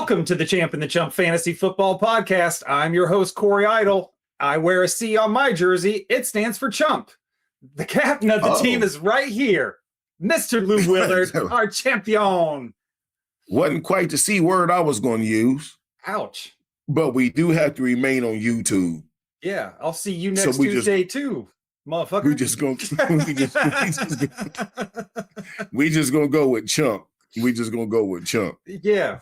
Welcome to the Champ and The Chump Fantasy Football Podcast. I'm your host, Corey Idle. I wear a C on my jersey. It stands for Chump. The captain of the team is right here, Mr. Lou Willard, our champion. Wasn't quite the C word I was going to use. Ouch. But we do have to remain on YouTube. Yeah, I'll see you next Tuesday too, motherfucker. We just gonna go with Chump. We just gonna go with Chump. Yeah,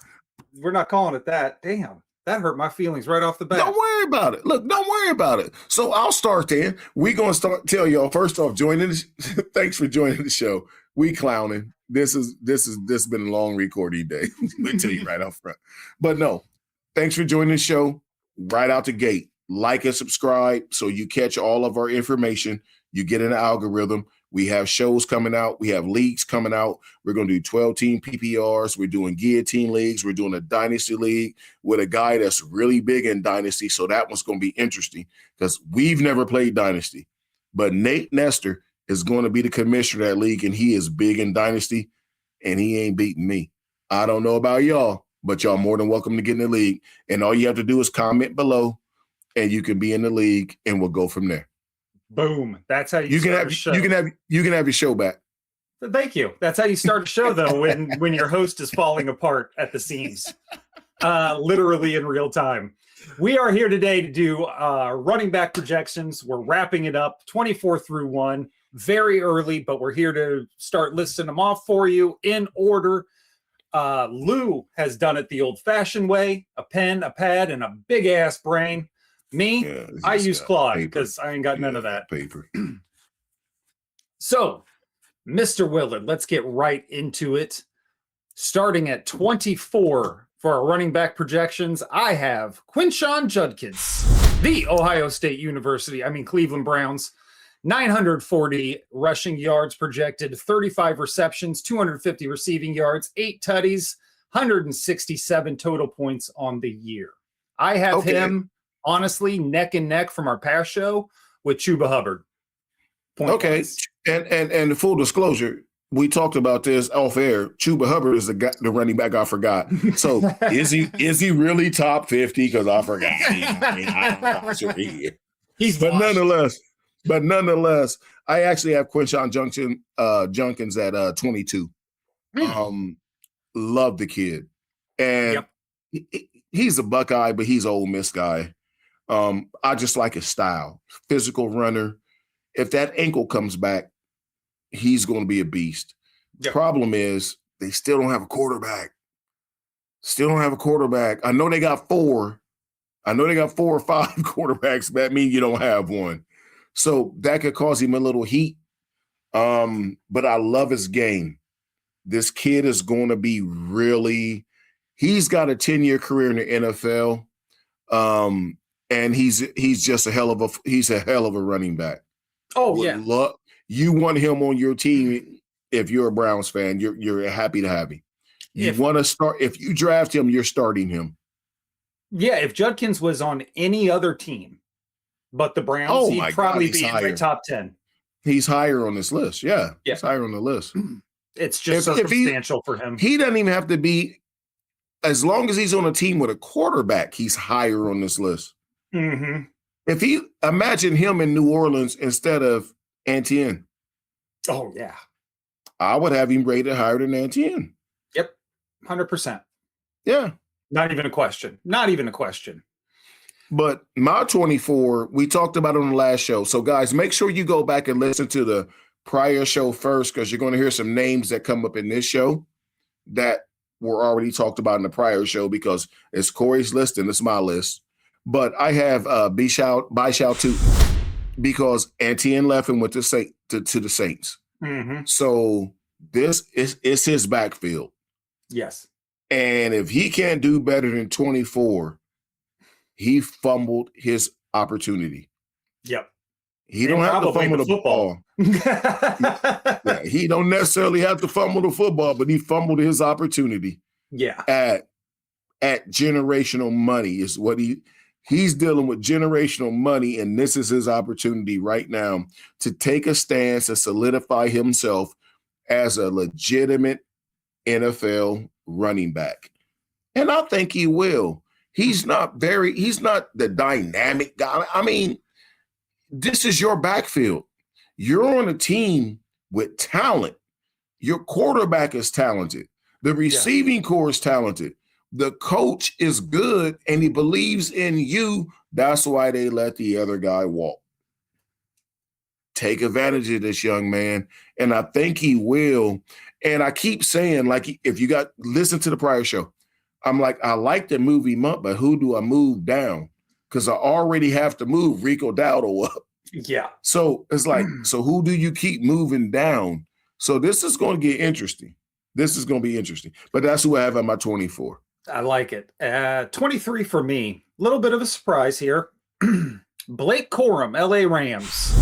we're not calling it that. Damn, that hurt my feelings right off the bat. Don't worry about it. Look, don't worry about it. So I'll start then. We're gonna tell y'all first off, thanks for joining the show. We clowning. This has been a long recording day. Let me tell you right off front. But no, thanks for joining the show right out the gate. Like and subscribe so you catch all of our information. You get in the algorithm. We have shows coming out. We have leagues coming out. We're going to do 12-team PPRs. We're doing guillotine leagues. We're doing a dynasty league with a guy that's really big in dynasty. So that one's going to be interesting because we've never played dynasty. But Nate Nestor is going to be the commissioner of that league, and he is big in dynasty, and he ain't beating me. I don't know about y'all, but y'all more than welcome to get in the league. And all you have to do is comment below, and you can be in the league, and we'll go from there. Boom. That's how you can have your show back. Thank you. That's how you start a show, though, when your host is falling apart at the seams, literally in real time. We are here today to do running back projections. We're wrapping it up 24 through 1, very early, but we're here to start listing them off for you in order. Lou has done it the old-fashioned way: a pen, a pad, and a big-ass brain. Me, I use Claude because I ain't got none of that. Paper. So, Mr. Willard, let's get right into it. Starting at 24 for our running back projections, I have Quinshon Judkins, the Cleveland Browns. 940 rushing yards projected, 35 receptions, 250 receiving yards, 8 tutties, 167 total points on the year. I have him, honestly, neck and neck from our past show with Chuba Hubbard. And full disclosure, we talked about this off air. Chuba Hubbard is the running back I forgot. So is he really top 50? Because I forgot. But nonetheless, I actually have Quinshon Judkins at 22. Love the kid, and he's a Buckeye, but he's an Ole Miss guy. I just like his style, physical runner. If that ankle comes back, he's going to be a beast. Yep. Problem is they still don't have a quarterback. I know they got 4. I know they got 4 or 5 quarterbacks. That means you don't have one. So that could cause him a little heat. But I love his game. This kid is going to be he's got a 10-year career in the NFL. And he's just a hell of a running back. Oh, yeah. You want him on your team if you're a Browns fan. You're happy to have him. If you draft him, you're starting him. Yeah, if Judkins was on any other team but the Browns, he'd probably be in the top 10. He's higher on this list. Yeah. He's higher on the list. It's just circumstantial for him. He doesn't even have to be, as long as he's on a team with a quarterback, he's higher on this list. Mm-hmm. If imagine him in New Orleans instead of Etienne. Oh, yeah. I would have him rated higher than Etienne. Yep. 100%. Yeah. Not even a question. But my 24, we talked about it on the last show. So, guys, make sure you go back and listen to the prior show first, because you're going to hear some names that come up in this show that were already talked about in the prior show, because it's Corey's list and it's my list. But I have Bishal too, because Etienne left and went to the Saints. Mm-hmm. So this is his backfield. Yes. And if he can't do better than 24, he fumbled his opportunity. Yep. He don't have to fumble the football. He don't necessarily have to fumble the football, but he fumbled his opportunity. Yeah. At generational money is what he's dealing with, generational money, and this is his opportunity right now to take a stance and solidify himself as a legitimate NFL running back. And I think he will. He's not the dynamic guy. I mean, this is your backfield. You're on a team with talent. Your quarterback is talented. The receiving core is talented. The coach is good and he believes in you. That's why they let the other guy walk. Take advantage of this young man. And I think he will. And I keep saying, like, if you listen to the prior show, I'm like, I like to move him up, but who do I move down? Because I already have to move Rico Dowdle up. Yeah. So it's like, so who do you keep moving down? So this is going to get interesting. This is going to be interesting. But that's who I have at my 24. I like it. 23 for me. A little bit of a surprise here. Blake Corum, LA Rams.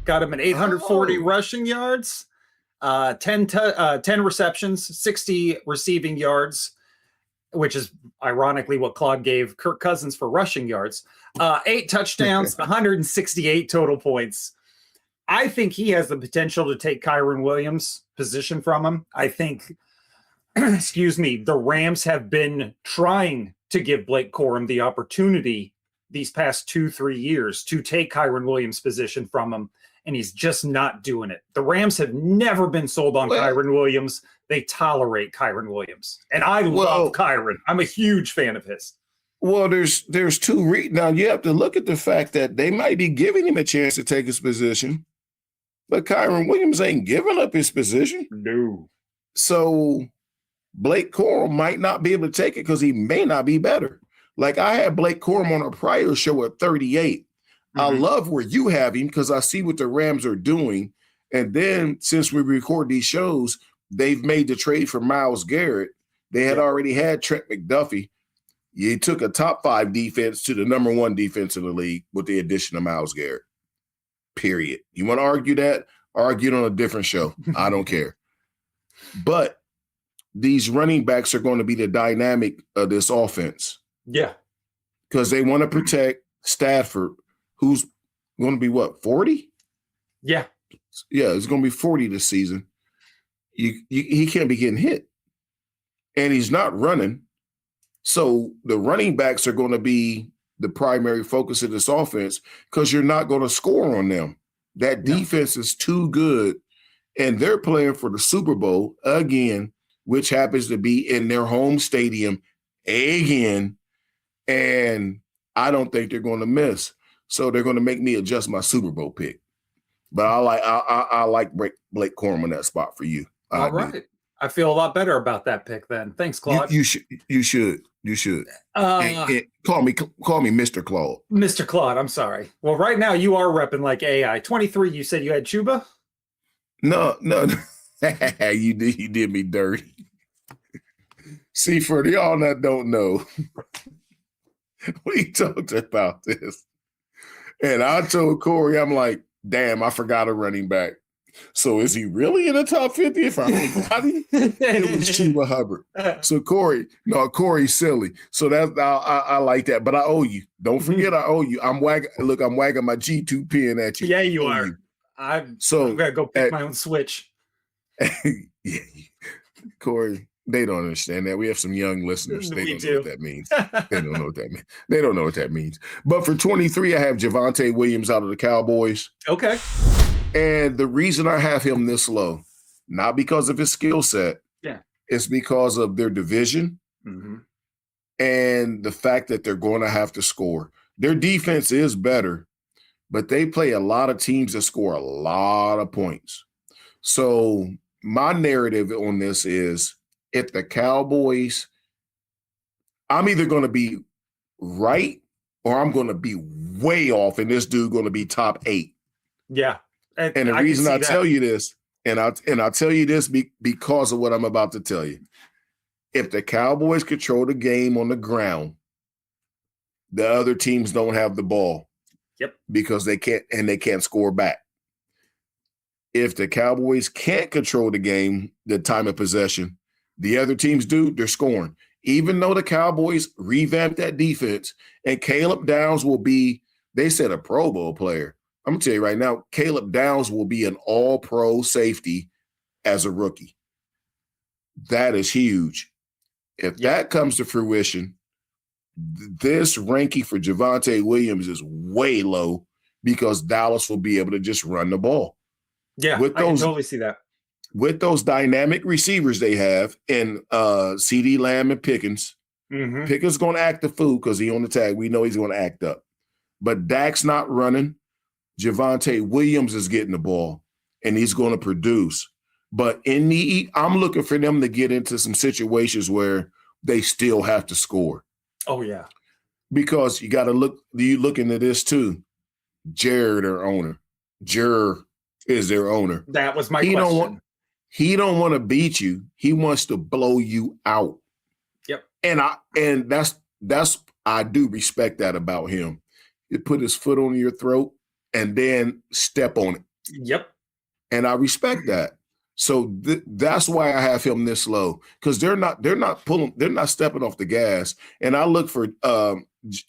Got him at 840 rushing yards, 10 receptions, 60 receiving yards, which is ironically what Claude gave Kirk Cousins for rushing yards. 8 touchdowns, 168 total points. I think he has the potential to take Kyren Williams' position from him. I think, the Rams have been trying to give Blake Corum the opportunity these past 2-3 years to take Kyren Williams' position from him, and he's just not doing it. The Rams have never been sold on Kyren Williams. They tolerate Kyren Williams. And I love Kyren. I'm a huge fan of his. Well, there's two now you have to look at the fact that they might be giving him a chance to take his position, but Kyren Williams ain't giving up his position. No. So Blake Corum might not be able to take it because he may not be better. Like I had Blake Corum on a prior show at 38. I love where you have him because I see what the Rams are doing. And then since we record these shows, they've made the trade for Myles Garrett. They had already had Trent McDuffie. You took a top 5 defense to the number 1 defense in the league with the addition of Myles Garrett. Period. You want to argue that? Argue it on a different show. I don't care. But these running backs are going to be the dynamic of this offense. Yeah. Because they want to protect Stafford, who's going to be what, 40? Yeah. Yeah, it's going to be 40 this season. He can't be getting hit. And he's not running. So the running backs are going to be the primary focus of this offense because you're not going to score on them. That defense is too good. And they're playing for the Super Bowl again, which happens to be in their home stadium again. And I don't think they're going to miss. So they're going to make me adjust my Super Bowl pick. But I like Blake Corum in that spot for you. All right. I feel a lot better about that pick then. Thanks, Claude. You should. And call me Mr. Claude. Mr. Claude, I'm sorry. Well, right now you are repping like AI. 23, you said you had Chuba? No. You did me dirty. See, for y'all that don't know, we talked about this. And I told Corey, I'm like, damn, I forgot a running back. So is he really in the top 50 if I forgot him? It was Chuba Hubbard. So Corey's silly. So that's I like that. But I owe you. Don't forget I owe you. I'm wagging my G2 pin at you. Yeah, you are. I'm gonna go pick my own Switch. Yeah. Corey, they don't understand that. We have some young listeners. They don't know what that means. They don't know what that means. But for 23, I have Javonte Williams out of the Cowboys. Okay. And the reason I have him this low, not because of his skill set, it's because of their division and the fact that they're going to have to score. Their defense is better, but they play a lot of teams that score a lot of points. So my narrative on this is if the Cowboys, I'm either going to be right or I'm going to be way off and this dude going to be top 8. Yeah. And the reason I tell you this, and I'll tell you this because of what I'm about to tell you. If the Cowboys control the game on the ground, the other teams don't have the ball. Yep. Because they can't score back. If the Cowboys can't control the game, the time of possession, the other teams do, they're scoring. Even though the Cowboys revamped that defense, and Caleb Downs will be, they said, a Pro Bowl player. I'm going to tell you right now, Caleb Downs will be an all-pro safety as a rookie. That is huge. If that comes to fruition, this ranking for Javonte Williams is way low because Dallas will be able to just run the ball. Yeah, I can totally see that. With those dynamic receivers they have in CD Lamb and Pickens. Mm-hmm. Pickens going to act the fool because he on the tag. We know he's going to act up. But Dak's not running. Javonte Williams is getting the ball, and he's going to produce. But I'm looking for them to get into some situations where they still have to score. Oh, yeah. Because you got to look into this too. Jared, their owner. Jer is their owner. That was my question. He don't want to beat you. He wants to blow you out. Yep. And that's I do respect that about him. He put his foot on your throat and then step on it. Yep. And I respect that. So that's why I have him this low, because they're not stepping off the gas. And I look for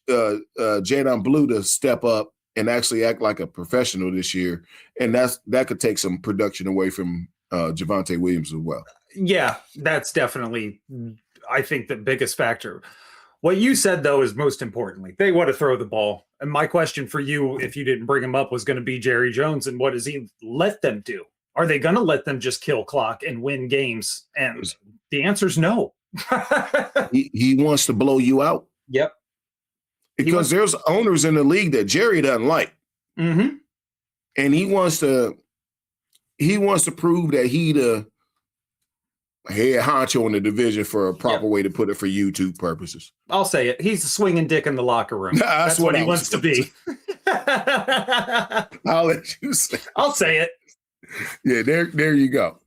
Jadon Blue to step up and actually act like a professional this year. And that could take some production away from Javonte Williams as well. Yeah, that's definitely, I think, the biggest factor. What you said, though, is most importantly, they want to throw the ball. And my question for you, if you didn't bring him up, was going to be Jerry Jones. And what does he let them do? Are they going to let them just kill clock and win games? And the answer is no. he wants to blow you out. Yep. Because there's owners in the league that Jerry doesn't like. Mm-hmm. And he wants to prove that he the head honcho in the division, for a proper way to put it for YouTube purposes. I'll say it. He's a swinging dick in the locker room. That's what he wants to be. I'll let you say it. I'll say it. Yeah, there you go.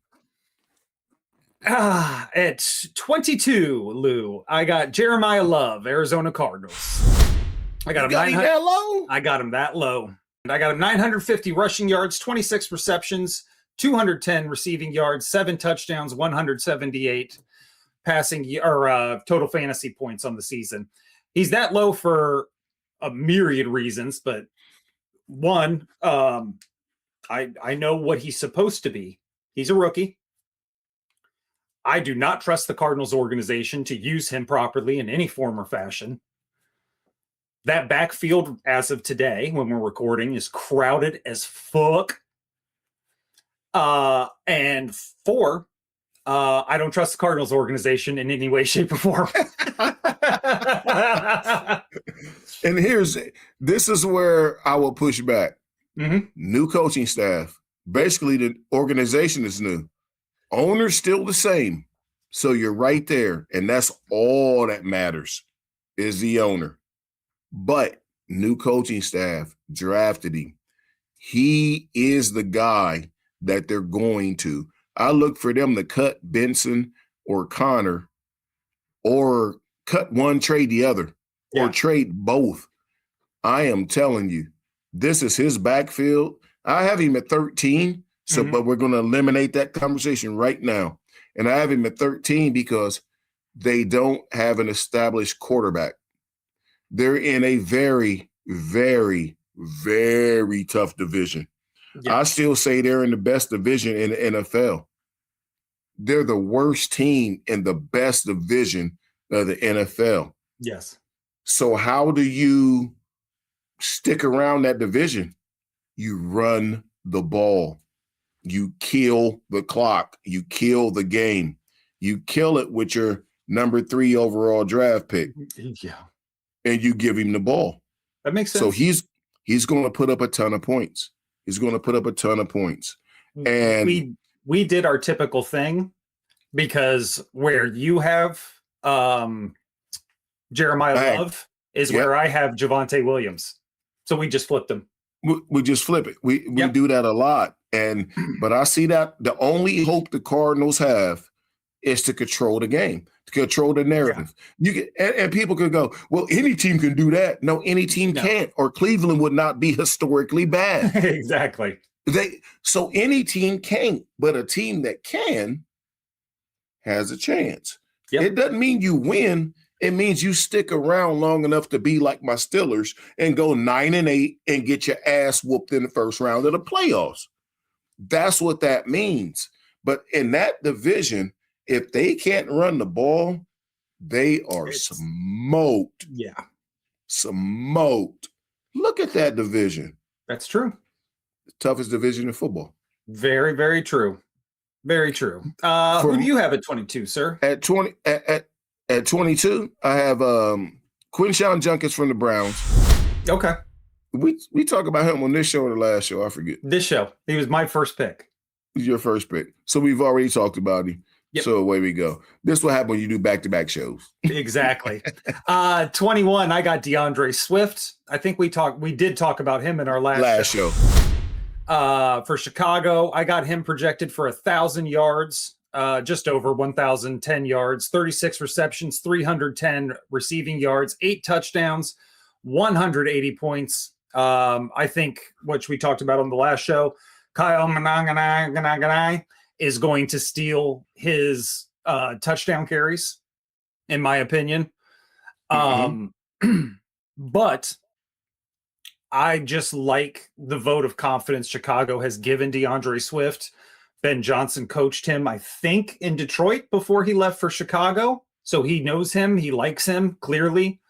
At 22, Lou, I got Jeremiah Love, Arizona Cardinals. I got him that low. I got him that low. And I got him 950 rushing yards, 26 receptions, 210 receiving yards, 7 touchdowns, 178 passing or total fantasy points on the season. He's that low for a myriad reasons, but one, I know what he's supposed to be. He's a rookie. I do not trust the Cardinals organization to use him properly in any form or fashion. That backfield, as of today, when we're recording, is crowded as fuck. And 4, I don't trust the Cardinals organization in any way, shape, or form. And this is where I will push back. Mm-hmm. New coaching staff. Basically, the organization is new. Owner's still the same. So you're right there. And that's all that matters, is the owner. But new coaching staff drafted him. He is the guy that they're going to. I look for them to cut Benson or Connor, or cut one, trade the other, or trade both. I am telling you, this is his backfield. I have him at 13, but we're going to eliminate that conversation right now. And I have him at 13 because they don't have an established quarterback. They're in a very, very, very tough division. Yes. I still say they're in the best division in the NFL. They're the worst team in the best division of the NFL. Yes. So how do you stick around that division? You run the ball. You kill the clock. You kill the game. You kill it with your number 3 overall draft pick. Yeah. And you give him the ball. That makes sense. So he's going to put up a ton of points. He's going to put up a ton of points. And we did our typical thing, because where you have Jeremiah Love is where I have Javonte Williams. So we just flipped them. We just flip it. We do that a lot. But I see that the only hope the Cardinals have is to control the game, to control the narrative. Yeah. And people could go, well, any team can do that. No, any team can't, or Cleveland would not be historically bad. Exactly. So any team can't, but a team that can has a chance. Yep. It doesn't mean you win. It means you stick around long enough to be like my Steelers and go 9-8 and get your ass whooped in the first round of the playoffs. That's what that means. But in that division, if they can't run the ball, They are smoked. Yeah, Smoked. Look at that division. that's true. Toughest division in football. Very, very true. Very true. Who do you have at 22, sir? At 22, I have Quinshawn Judkins from the Browns. Okay. We talk about him on this show or the last show. I forget. This show. He was my first pick. He's your first pick. So we've already talked about him. Yep. So away we go. This will happen when you do back-to-back shows. Exactly. 21, I got DeAndre Swift. I think we did talk about him in our last show. For Chicago, I got him projected for 1,000 yards, just over 1,010 yards, 36 receptions, 310 receiving yards, 8 touchdowns, 180 points. I think, which we talked about on the last show, Kyle Mananganai is going to steal his touchdown carries, in my opinion. But I just like the vote of confidence Chicago has given DeAndre Swift. Ben Johnson coached him, I think, in Detroit before he left for Chicago. So he knows him. He likes him, clearly.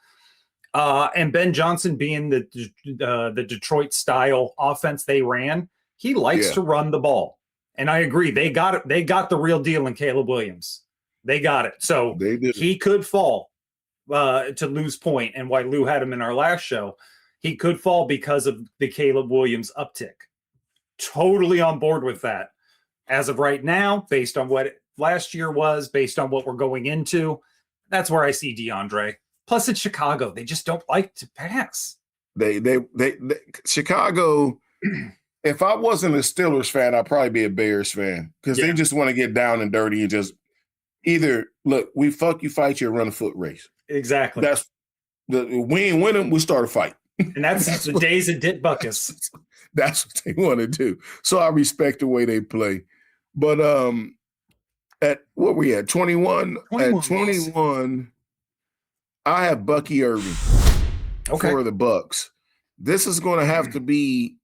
And Ben Johnson being the Detroit style offense they ran, he likes to run the ball. And I agree. They got it. They got the real deal in Caleb Williams. They got it. So he could fall to Lou's point, and why Lou had him in our last show. He could fall because of the Caleb Williams uptick. Totally on board with that. As of right now, based on what last year was, based on what we're going into, that's where I see DeAndre. Plus, it's Chicago. They just don't like to pass. They Chicago. If I wasn't a Steelers fan, I'd probably be a Bears fan because they just want to get down and dirty and just either look, we fuck you, fight you, or run a foot race. Exactly. That's we ain't win them, we start a fight. And that's the days of Dit Buckus. That's what they want to do. So I respect the way they play. But at what we at 21? At 21, I have Bucky Irving for the Bucks. This is going to have to be.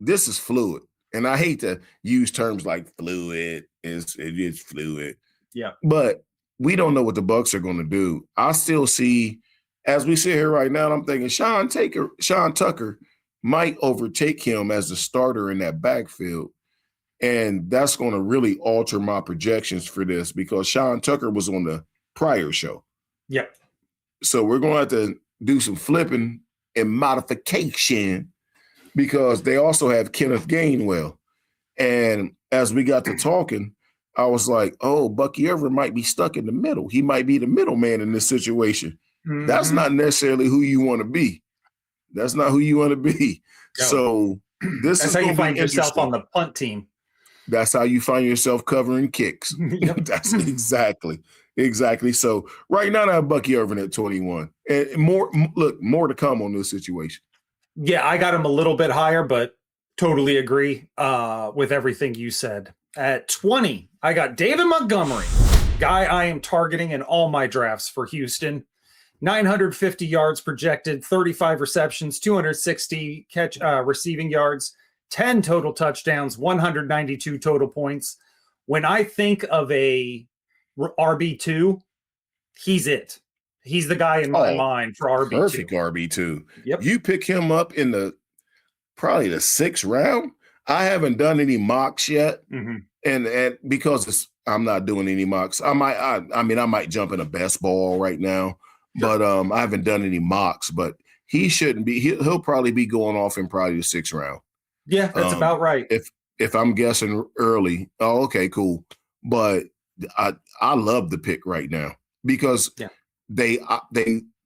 This is fluid, and I hate to use terms like fluid. It is fluid. Yeah, but we don't know what the Bucks are going to do. I still see, as we sit here right now, I'm thinking Sean Tucker might overtake him as the starter in that backfield, and that's going to really alter my projections for this because Sean Tucker was on the prior show. Yep. So we're going to have to do some flipping and modification. Because they also have Kenneth Gainwell. And as we got to talking, I was like, oh, Bucky Irving might be stuck in the middle. He might be the middleman in this situation. Mm-hmm. That's not necessarily who you want to be. That's not who you want to be. No. So that's how you find yourself on the punt team. That's how you find yourself covering kicks. That's exactly. So right now I have Bucky Irving at 21. And more to come on this situation. Yeah, I got him a little bit higher, but totally agree with everything you said. At 20, I got David Montgomery, guy I am targeting in all my drafts for Houston. 950 yards projected, 35 receptions, 260 receiving yards, 10 total touchdowns, 192 total points. When I think of a RB2, he's it. He's the guy in my mind for RB2. Perfect RB2. Yep. You pick him up in probably the 6th round. I haven't done any mocks yet, and because I'm not doing any mocks. I might jump in a best ball right now, but I haven't done any mocks. But he shouldn't be. He'll probably be going off in probably the 6th round. Yeah, that's about right. If I'm guessing early, oh, okay, cool. But I love the pick right now because. Yeah. They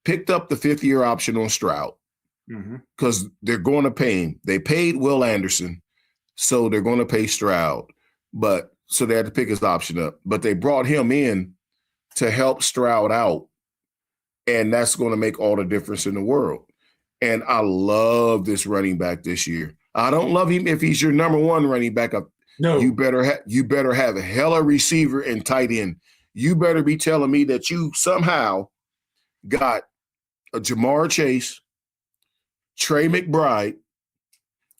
picked up the 5th-year option on Stroud because they're going to pay him. They paid Will Anderson, so they're going to pay Stroud. So they had to pick his option up. But they brought him in to help Stroud out, and that's going to make all the difference in the world. And I love this running back this year. I don't love him if he's your number 1 running back. No, you better have a hella receiver and tight end. You better be telling me that you somehow got a Jamar Chase, Trey McBride,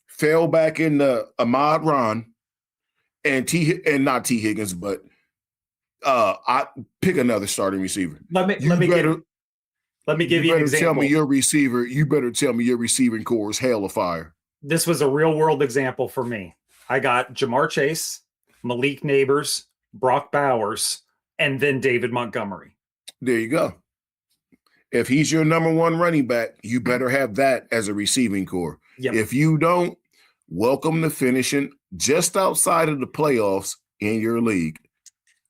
fell back into Ahmad Ron, and not T. Higgins, but I pick another starting receiver. Let me give you an example. Tell me your receiver. You better tell me your receiving core is hell of fire. This was a real world example for me. I got Jamar Chase, Malik Neighbors, Brock Bowers, and then David Montgomery. There you go. If he's your number one running back, you better have that as a receiving core. Yep. If you don't, welcome to finishing just outside of the playoffs in your league.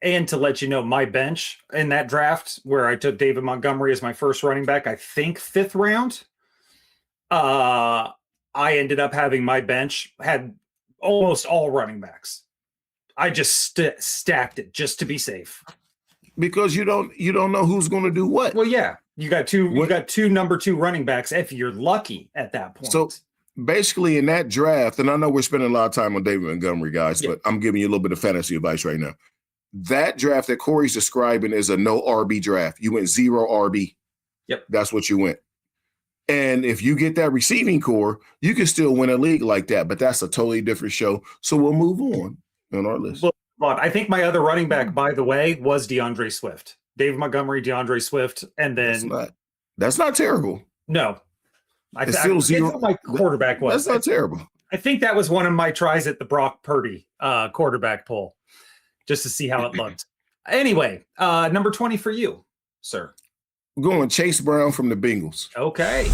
And to let you know, my bench in that draft where I took David Montgomery as my first running back, I think 5th round, I ended up having my bench had almost all running backs. I just stacked it just to be safe. Because you don't know who's going to do what. Well, yeah, you got two number 2 running backs if you're lucky at that point. So basically in that draft, and I know we're spending a lot of time on David Montgomery, guys, but I'm giving you a little bit of fantasy advice right now. That draft that Corey's describing is a no RB draft. You went 0 RB. Yep. That's what you went. And if you get that receiving core, you can still win a league like that, but that's a totally different show. So we'll move on our list. But I think my other running back, by the way, was DeAndre Swift. David Montgomery, DeAndre Swift, and then that's not terrible. No. It's still 0. My quarterback was. That's not terrible. I think that was one of my tries at the Brock Purdy quarterback poll, just to see how it looked. Anyway, number 20 for you, sir. We're going Chase Brown from the Bengals. Okay.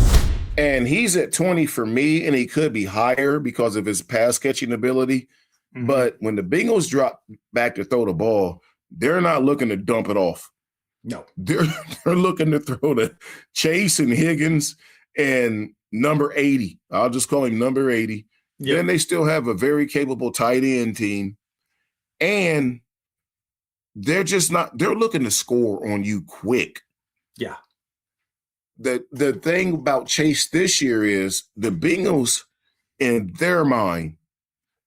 And he's at 20 for me, and he could be higher because of his pass catching ability. Mm-hmm. But when the Bengals drop back to throw the ball, they're not looking to dump it off. No. They're looking to throw to Chase and Higgins and number 80. I'll just call him number 80. Yep. Then they still have a very capable tight end team. And they're looking to score on you quick. Yeah. The thing about Chase this year is the Bengals, in their mind,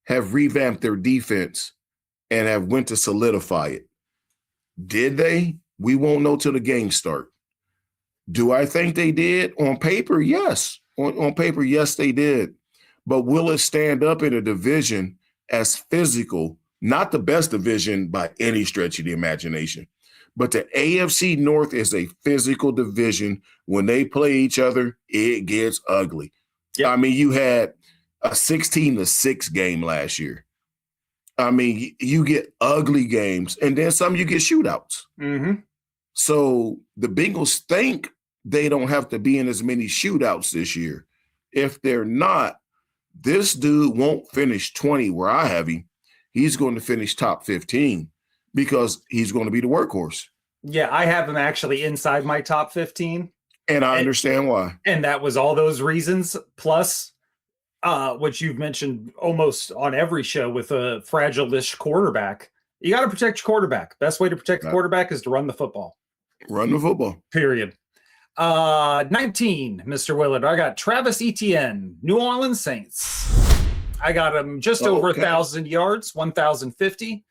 have revamped their defense and have went to solidify it. Did they? We won't know till the game start. Do I think they did? On paper, yes. On paper, yes, they did. But will it stand up in a division as physical? Not the best division by any stretch of the imagination. But the AFC North is a physical division. When they play each other, it gets ugly. Yep. I mean, you had a 16-6 game last year. I mean, you get ugly games, and then some you get shootouts. Mm-hmm. So the Bengals think they don't have to be in as many shootouts this year. If they're not, this dude won't finish 20 where I have him. He's going to finish top 15 because he's going to be the workhorse. Yeah, I have him actually inside my top 15. And I understand why. And that was all those reasons, plus which you've mentioned almost on every show with a fragile-ish quarterback. You got to protect your quarterback. Best way to protect the quarterback is to run the football. Run the football. Period. 19, Mr. Willard. I got Travis Etienne, New Orleans Saints. I got him just over 1,000 yards, 1,050,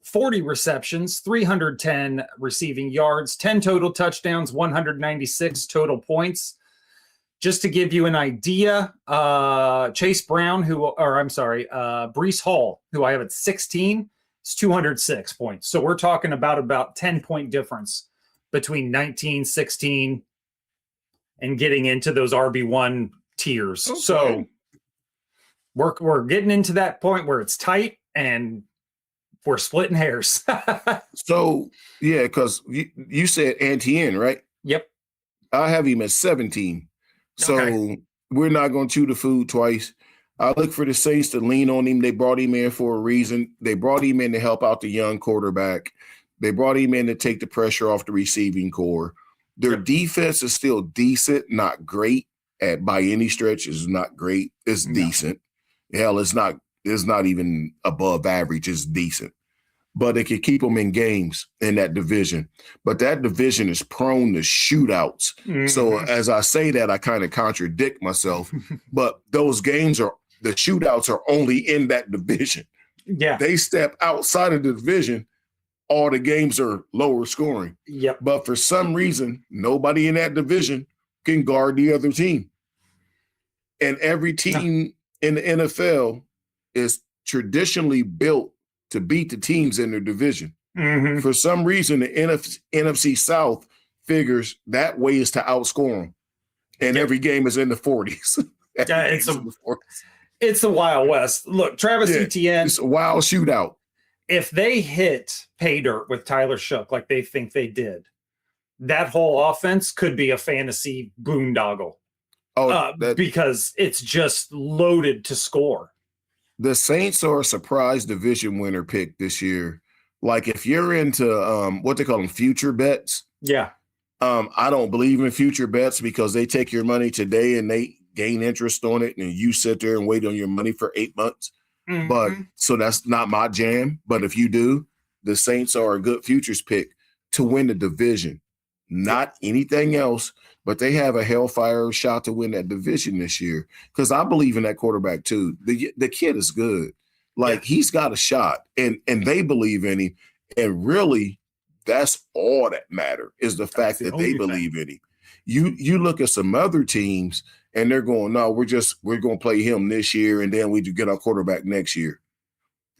40 receptions, 310 receiving yards, 10 total touchdowns, 196 total points. Just to give you an idea, Chase Brown, Breece Hall, who I have at 16, is 206 points. So we're talking about 10-point difference between 19, 16, and getting into those RB1 tiers. Okay. So we're getting into that point where it's tight and we're splitting hairs. So, yeah, because you said Etienne, right? Yep. I have him at 17. So we're not going to chew the food twice. I look for the Saints to lean on him. They brought him in for a reason. They brought him in to help out the young quarterback. They brought him in to take the pressure off the receiving core. Their defense is still decent, not great by any stretch. It's not great. It's decent. Hell, it's not even above average. It's decent. But it can keep them in games in that division. But that division is prone to shootouts. Mm-hmm. So as I say that, I kind of contradict myself. But those games the shootouts are only in that division. Yeah. They step outside of the division, all the games are lower scoring. Yep. But for some reason, nobody in that division can guard the other team. And every team in the NFL is traditionally built to beat the teams in their division. Mhm. For some reason, the NFC South figures that way is to outscore them. And Yep. every game is in the 40s. Yeah, Every game's in the 40s. it's the Wild West. Look, Travis Yeah, Etienne, it's a wild shootout. if they hit pay dirt with Tyler Shook like they think they did, that whole offense could be a fantasy boondoggle. Oh, Because it's just loaded to score. the Saints are a surprise division winner pick this year. Like if you're into what they call them, future bets. Yeah. I don't believe in future bets because they take your money today and they gain interest on it, and you sit there and wait on your money for 8 months. Mm-hmm. But so that's not my jam. But if you do, the Saints are a good futures pick to win the division, not anything else. But they have a hellfire shot to win that division this year because I believe in that quarterback too. The kid is good. Like he's got a shot, and they believe in him. And really, that's all that matter is the fact that they believe in him. You look at some other teams and they're going, no, we're going to play him this year, and then we do get our quarterback next year.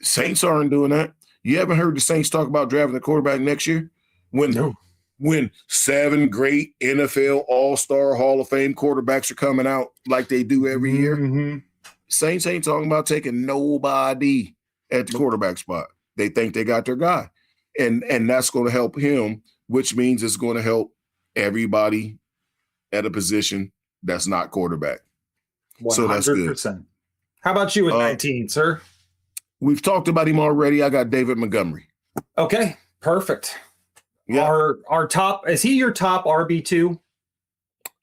Saints aren't doing that. You haven't heard the Saints talk about drafting a quarterback next year? When 7 great NFL All-Star Hall of Fame quarterbacks are coming out like they do every year, Saints ain't talking about taking nobody at the quarterback spot. They think they got their guy. And that's going to help him, which means it's going to help everybody at a position that's not quarterback. 100%. So that's good. How about you at 19, sir? We've talked about him already. I got David Montgomery. Okay, perfect. Yeah. Our top, is he your top RB2?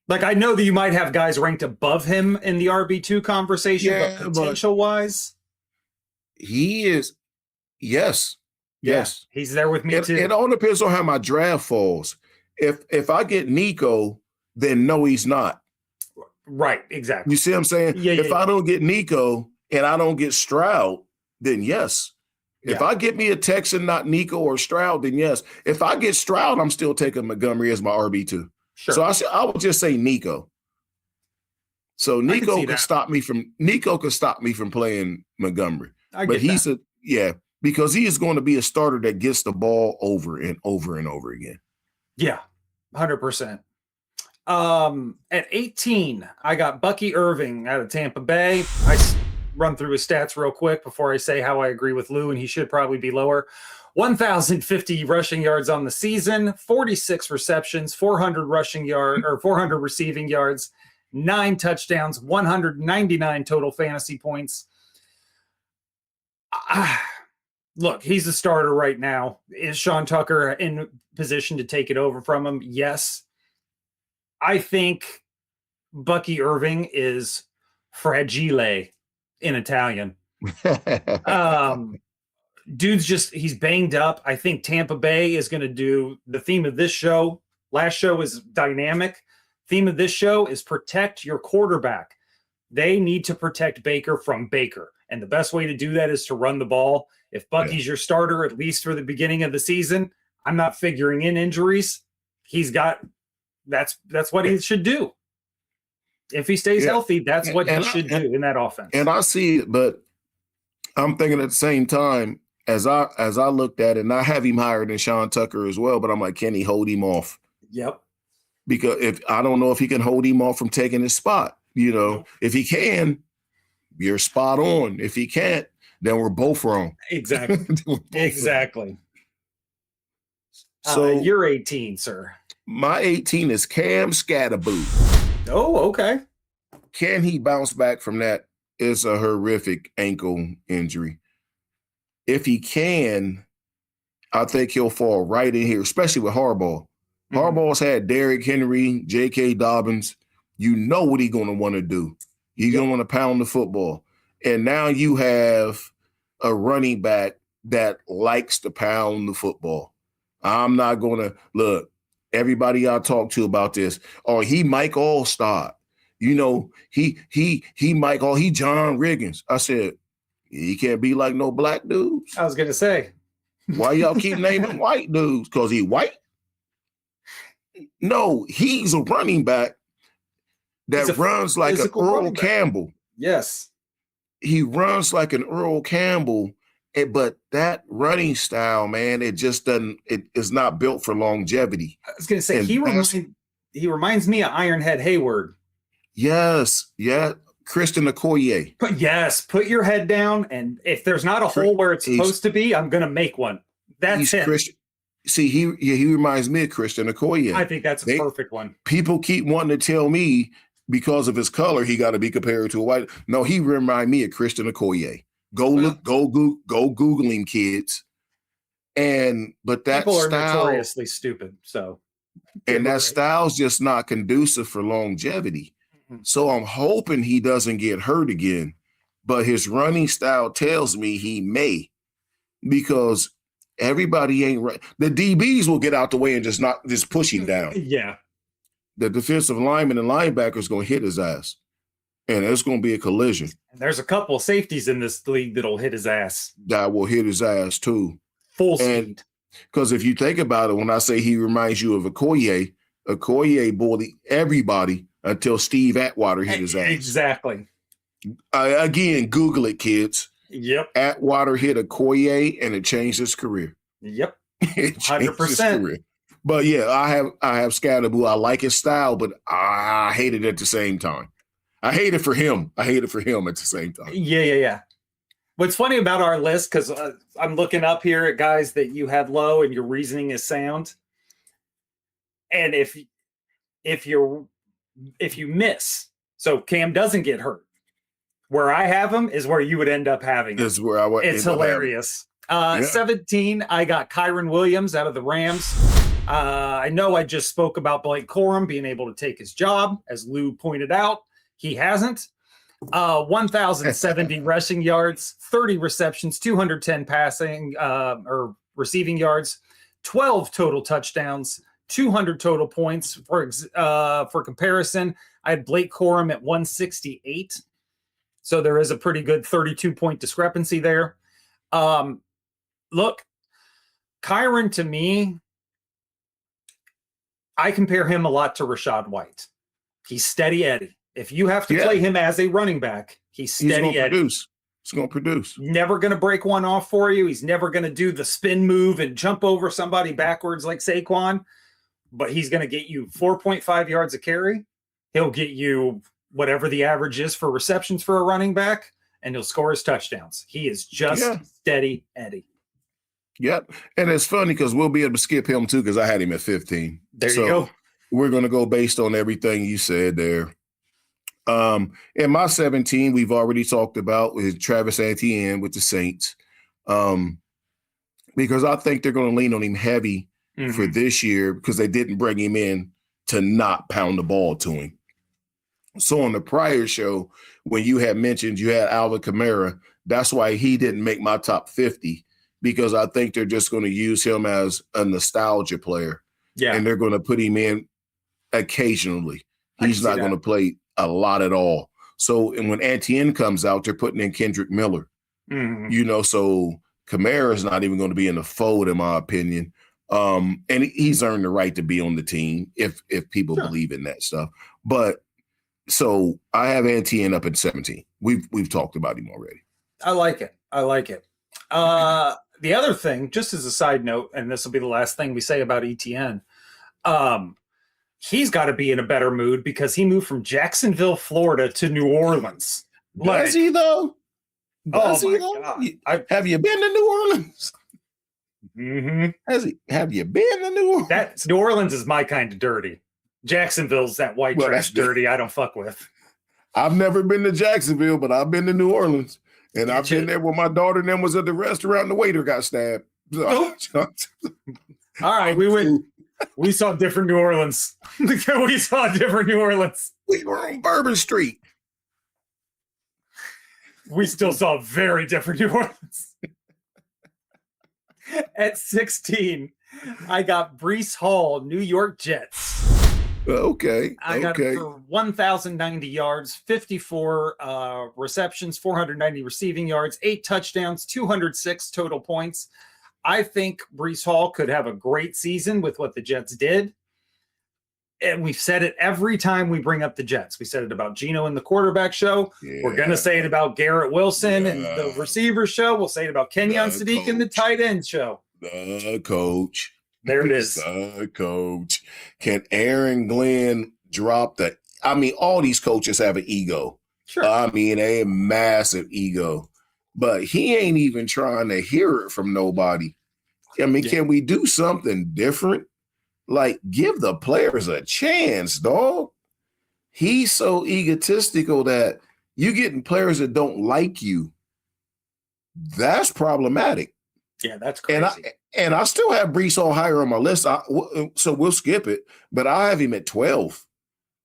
Like, I know that you might have guys ranked above him in the RB2 conversation, but potential-wise? He is, yes. Yes. He's there with me, too. It all depends on how my draft falls. If I get Nico, then no, he's not. Right, exactly. You see what I'm saying? If I don't get Nico and I don't get Stroud, then yes. If I get me a Texan, not Nico or Stroud, then yes. If I get Stroud, I'm still taking Montgomery as my RB2. Sure. So I would just say Nico. So Nico could stop me from playing Montgomery. Because he is going to be a starter that gets the ball over and over and over again. Yeah, 100%. At 18, I got Bucky Irving out of Tampa Bay. Run through his stats real quick before I say how I agree with Lou, and he should probably be lower. 1,050 rushing yards on the season, 46 receptions, 400 receiving yards, 9 touchdowns, 199 total fantasy points. Look, he's a starter right now. Is Sean Tucker in position to take it over from him? Yes. I think Bucky Irving is fragile in Italian. Dude's he's banged up. I think Tampa Bay is going to do the theme of this show. Last show is dynamic. Theme of this show is protect your quarterback. They need to protect Baker from Baker. And the best way to do that is to run the ball. If Bucky's your starter, at least for the beginning of the season, I'm not figuring in injuries. That's what he should do. If he stays healthy, that's what he should do in that offense. And I see it, but I'm thinking at the same time, as I looked at it, and I have him higher than Sean Tucker as well, but I'm like, can he hold him off? Yep. Because if I don't know if he can hold him off from taking his spot. If he can, you're spot on. If he can't, then we're both wrong. Exactly. Exactly. So you're 18, sir. My 18 is Cam Scatterboo. Oh, okay. Can he bounce back from that? It's a horrific ankle injury. If he can, I think he'll fall right in here, especially with Harbaugh. Mm-hmm. Harbaugh's had Derrick Henry, J.K. Dobbins. You know what he's going to want to do. He's going to want to pound the football. And now you have a running back that likes to pound the football. I'm not going to – look, everybody I talk to about this, he Mike All-Star. He John Riggins. I said, he can't be like no black dudes. I was going to say. Why y'all keep naming white dudes? Because he white? No, he's a running back that runs like an Earl Campbell. Yes. He runs like an Earl Campbell, But that running style, man, it just doesn't. It is not built for longevity. I was going to say And he reminds me of Ironhead Hayward. yes, yeah, Christian Okoye. But yes, put your head down, and if there's not a hole where it's supposed to be, I'm going to make one. That's it. Christian. See, he reminds me of Christian Okoye. I think that's a perfect one. People keep wanting to tell me because of his color he got to be compared to a white. No, he remind me of Christian Okoye. Go Google him, kids. But that people are style, notoriously stupid. So, and that style's just not conducive for longevity. Mm-hmm. So I'm hoping he doesn't get hurt again. But his running style tells me he may, because everybody ain't right. The DBs will get out the way and just push him down. Yeah. The defensive lineman and linebackers going to hit his ass. And it's going to be a collision. And there's a couple of safeties in this league that'll hit his ass. That will hit his ass too. Full speed. Because if you think about it, when I say he reminds you of Okoye bullied everybody until Steve Atwater hit his ass. Exactly. Again, Google it, kids. Yep. Atwater hit Okoye and it changed his career. Yep. It changed 100%. his career. But yeah, I have Scatterboo. I like his style, but I hate it at the same time. I hate it for him. I hate it for him at the same time. Yeah. What's funny about our list, because I'm looking up here at guys that you had low and your reasoning is sound. And if you miss, so Cam doesn't get hurt, where I have him is where you would end up having him. This is where I would. It's hilarious. 17, I got Kyron Williams out of the Rams. I know I just spoke about Blake Corum being able to take his job, as Lou pointed out. He hasn't. 1,070 rushing yards, 30 receptions, 210 passing or receiving yards, 12 total touchdowns, 200 total points. For comparison, I had Blake Corum at 168. So there is a pretty good 32-point discrepancy there. Look, Kyron, to me, I compare him a lot to Rachaad White. He's steady Eddie. If you have to play him as a running back, he's steady Eddie. He's going to produce. Never going to break one off for you. He's never going to do the spin move and jump over somebody backwards like Saquon, but he's going to get you 4.5 yards a carry. He'll get you whatever the average is for receptions for a running back, and he'll score his touchdowns. He is just steady Eddie. Yep. And it's funny because we'll be able to skip him too, because I had him at 15. There you go. We're going to go based on everything you said there. In my 17, we've already talked about with Travis Etienne with the Saints. Because I think they're going to lean on him heavy for this year because they didn't bring him in to not pound the ball to him. So on the prior show, when you had mentioned you had Alvin Kamara, that's why he didn't make my top 50, because I think they're just going to use him as a nostalgia player. Yeah. And they're going to put him in occasionally. He's not going to play a lot at all. So, and when Etienne comes out, they're putting in Kendrick Miller. So Kamara is not even going to be in the fold, in my opinion. And he's earned the right to be on the team if people believe in that stuff. But so I have Etienne up at 17. We've talked about him already. I like it. The other thing, just as a side note, and this will be the last thing we say about Etienne, he's got to be in a better mood because he moved from Jacksonville, Florida to New Orleans. Does he though? Have you been to New Orleans? Mm-hmm. Have you been to New Orleans? New Orleans is my kind of dirty. Jacksonville's that white trash dirty I don't fuck with. I've never been to Jacksonville, but I've been to New Orleans. And I've been there when my daughter and them was at the restaurant and the waiter got stabbed. All right, we saw different New Orleans. We saw different New Orleans. We were on Bourbon Street. We still saw very different New Orleans. At 16, I got Breece Hall, New York Jets. Okay. I got it for 1,090 yards, 54 receptions, 490 receiving yards, 8 touchdowns, 206 total points. I think Breece Hall could have a great season with what the Jets did. And we've said it every time we bring up the Jets. We said it about Geno in the quarterback show. Yeah. We're going to say it about Garrett Wilson and the receiver show. We'll say it about Kenyon Sadiq in the tight end show. The coach. There it is. The coach. Can Aaron Glenn drop the – I mean, all these coaches have an ego. Sure. I mean, a massive ego. But he ain't even trying to hear it from nobody. I mean, Can we do something different? Like, give the players a chance, dog. He's so egotistical that you getting players that don't like you. That's problematic. Yeah, that's crazy. And I still have Brees Hall higher on my list, so we'll skip it. But I have him at 12.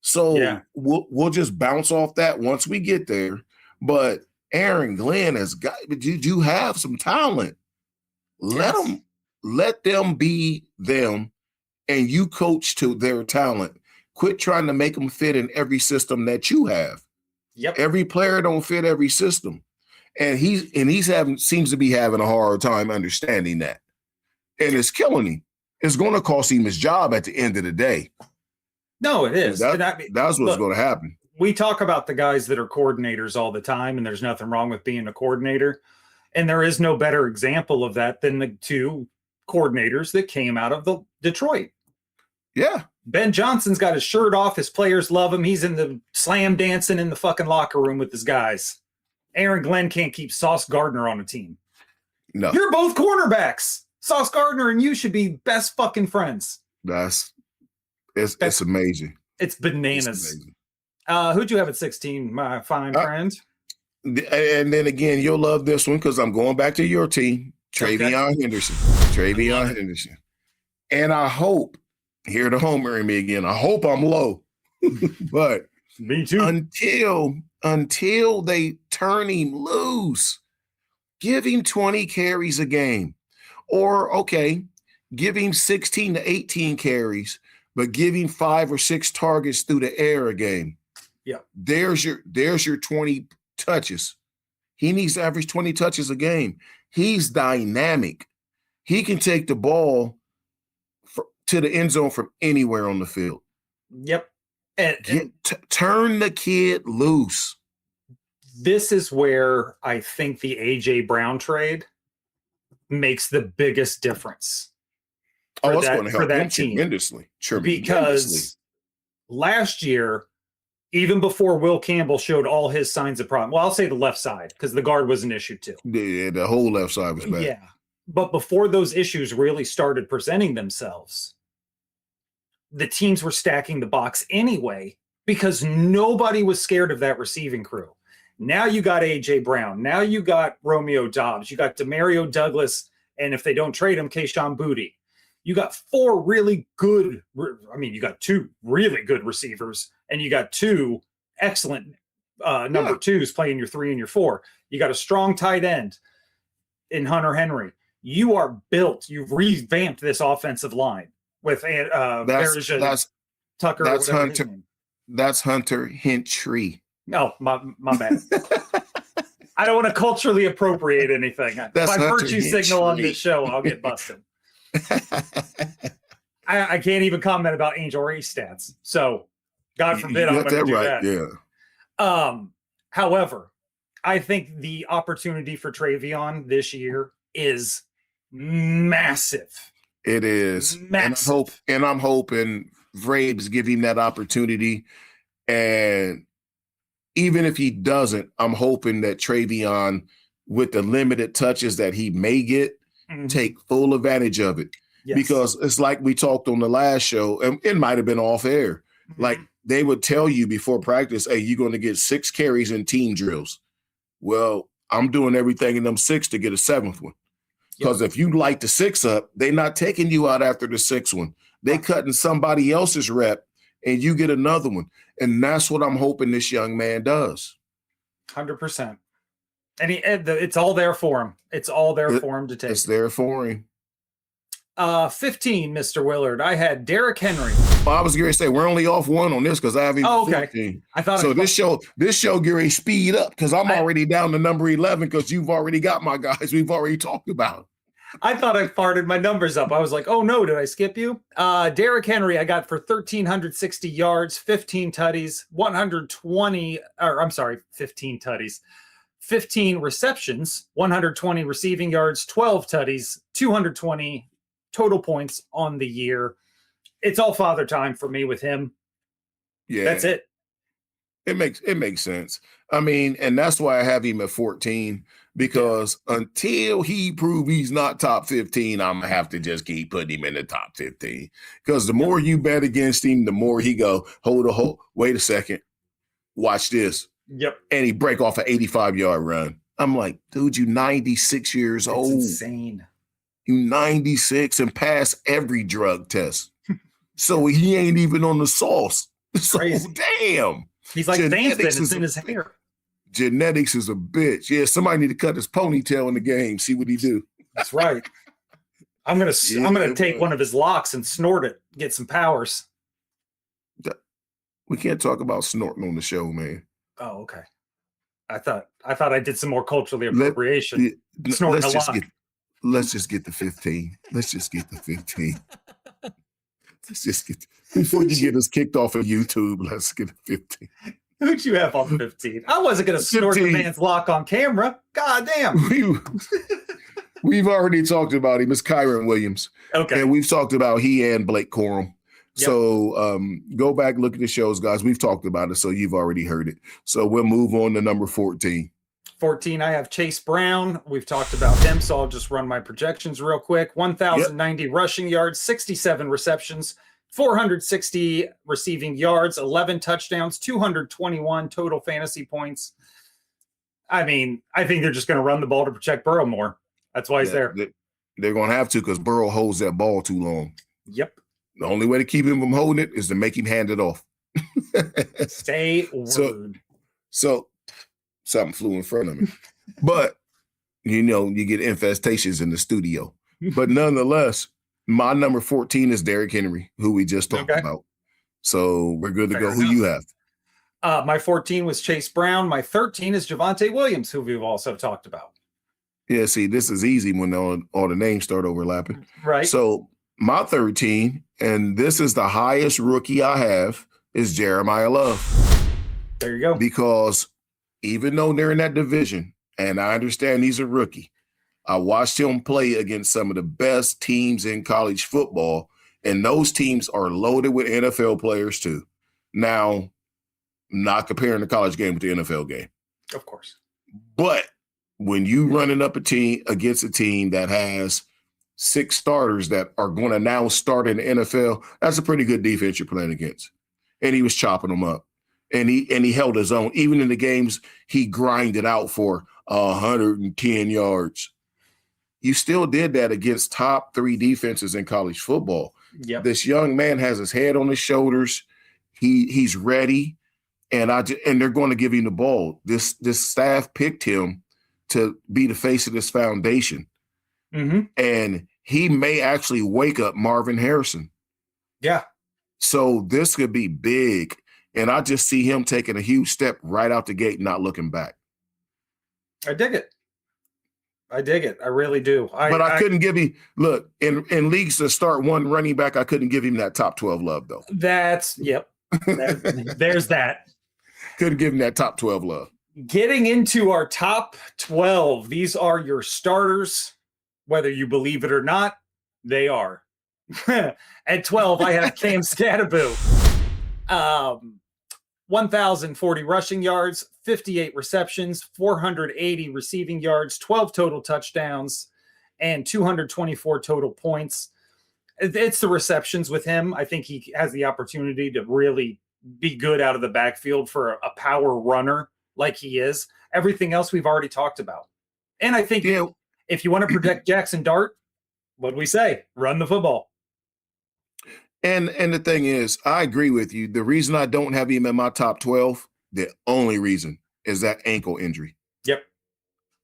So we'll just bounce off that once we get there. But Aaron Glenn has got – you have some talent. Let them be them. And you coach to their talent. Quit trying to make them fit in every system that you have. Yep. Every player don't fit every system. And seems to be having a hard time understanding that. And it's killing him. It's going to cost him his job at the end of the day. No, it is. That's what's going to happen. We talk about the guys that are coordinators all the time, and there's nothing wrong with being a coordinator. And there is no better example of that than the two coordinators that came out of Detroit. Yeah. Ben Johnson's got his shirt off. His players love him. He's in the slam dancing in the fucking locker room with his guys. Aaron Glenn can't keep Sauce Gardner on a team. No. You're both cornerbacks. Sauce Gardner and you should be best fucking friends. It's amazing. It's bananas. It's amazing. Who'd you have at 16, my fine friend? And then again, you'll love this one because I'm going back to your team, Travion Henderson. And I hope, here to homer in me again, I hope I'm low. But me too. Until they turn him loose, give him 20 carries a game. Or, give him 16 to 18 carries, but give him 5 or 6 targets through the air a game. Yeah. There's your 20 touches. He needs to average 20 touches a game. He's dynamic. He can take the ball to the end zone from anywhere on the field. Yep. And turn the kid loose. This is where I think the A.J. Brown trade makes the biggest difference. It's going to help them tremendously. Because last year, even before Will Campbell showed all his signs of problem, well, I'll say the left side because the guard was an issue too. Yeah, the whole left side was bad. Yeah. But before those issues really started presenting themselves, the teams were stacking the box anyway because nobody was scared of that receiving crew. Now you got A.J. Brown. Now you got Romeo Doubs. You got Demario Douglas. And if they don't trade him, Kayshon Boutte. You got 4 really good – you got 2 really good receivers, and you got 2 excellent number 2s playing your 3 and your 4. You got a strong tight end in Hunter Henry. You are built. You've revamped this offensive line with that's Tucker. That's Hunter. That's Hunter Hentry. No, my bad. I don't want to culturally appropriate anything. If I virtue signal on this show, I'll get busted. I can't even comment about Angel Race stats. So, God forbid I'm going to do that. Yeah. However, I think the opportunity for Travion this year is massive. It is. Massive. And I'm hoping Vrabes give him that opportunity. And even if he doesn't, I'm hoping that Travion, with the limited touches that he may get, take full advantage of it. Yes. Because it's like we talked on the last show, and it might have been off air. Like they would tell you before practice, hey, you're going to get 6 carries in team drills. Well, I'm doing everything in them 6 to get a 7th one. Because if you light the 6 up, they're not taking you out after the 6th one. They cutting somebody else's rep, and you get another one. And that's what I'm hoping this young man does. 100%. And it's all there for him. It's all there for him to take. It's there for him. 15, Mr. Willard. I had Derrick Henry. Well, I was going to say we're only off 1 on this because I have even 15. I thought so. This show Gary speed up because I'm already down to number 11 because you've already got my guys. We've already talked about. I thought I farted my numbers up. I was like, oh no, did I skip you? Derrick Henry, I got for 1,360 yards, 15 tutties, 15 tutties, 15 receptions, 120 receiving yards, 12 tutties, 220 total points on the year. It's all father time for me with him. Yeah. That's it. It makes sense. I mean, and that's why I have him at 14, because until he prove he's not top 15, I'm gonna have to just keep putting him in the top 15. Because the more you bet against him, the more he go, wait a second, watch this. Yep. And he break off an 85-yard run. I'm like, dude, you 96 years It's old. insane. You 96 and pass every drug test. So he ain't even on the sauce. So Crazy. damn. He's like dancing. It's in his hair. Genetics is a bitch. Yeah, somebody need to cut his ponytail in the game. See what he do. That's right. I'm gonna take one of his locks and snort it. Get some powers. We can't talk about snorting on the show, man. Oh, okay. I thought I did some more culturally appropriation. Snorting a lock. Let's just get the 15. Let's just get the 15. Let's just get before you get us kicked off of YouTube. Let's get the 15. Who'd you have on 15? I wasn't going to snort the man's lock on camera. God damn. We've already talked about him. It's Kyron Williams. Okay. And we've talked about he and Blake Corum. Yep. So go back, look at the shows, guys. We've talked about it, so you've already heard it. So we'll move on to number 14. 14, I have Chase Brown. We've talked about him, so I'll just run my projections real quick. 1,090 rushing yards, 67 receptions, 460 receiving yards, 11 touchdowns, 221 total fantasy points. I mean, I think they're just going to run the ball to protect Burrow more. That's why he's there. They're going to have to, because Burrow holds that ball too long. Yep. The only way to keep him from holding it is to make him hand it off. Say word. So something flew in front of me. But, you get infestations in the studio. But nonetheless, my number 14 is Derrick Henry, who we just talked about. So we're good to go. Who you have? My 14 was Chase Brown. My 13 is Javonte Williams, who we've also talked about. Yeah, see, this is easy when all the names start overlapping. Right. So my 13, and this is the highest rookie I have, is Jeremiah Love. There you go. Because even though they're in that division, and I understand he's a rookie, I watched him play against some of the best teams in college football, and those teams are loaded with NFL players too. Now, not comparing the college game with the NFL game. Of course. But when you running up a team against a team that has 6 starters that are going to now start in the NFL, that's a pretty good defense you're playing against. And he was chopping them up. And he held his own. Even in the games he grinded out for 110 yards. You still did that against top 3 defenses in college football. Yep. This young man has his head on his shoulders. He's ready, and they're going to give him the ball. This staff picked him to be the face of this foundation. Mm-hmm. And he may actually wake up Marvin Harrison. Yeah. So this could be big. And I just see him taking a huge step right out the gate, not looking back. I dig it. I really do. But I couldn't give him, look, in leagues to start one running back, I couldn't give him that top 12 love, though. Yep. There's that. Couldn't give him that top 12 love. Getting into our top 12, these are your starters. Whether you believe it or not, they are. At 12, I have Cam Scatterbo. 1,040 rushing yards, 58 receptions, 480 receiving yards, 12 total touchdowns, and 224 total points. It's the receptions with him. I think he has the opportunity to really be good out of the backfield for a power runner like he is. Everything else we've already talked about. And I think if you want to protect Jackson Dart, what do we say? Run the football. And the thing is, I agree with you. The reason I don't have him in my top 12, the only reason is that ankle injury. Yep.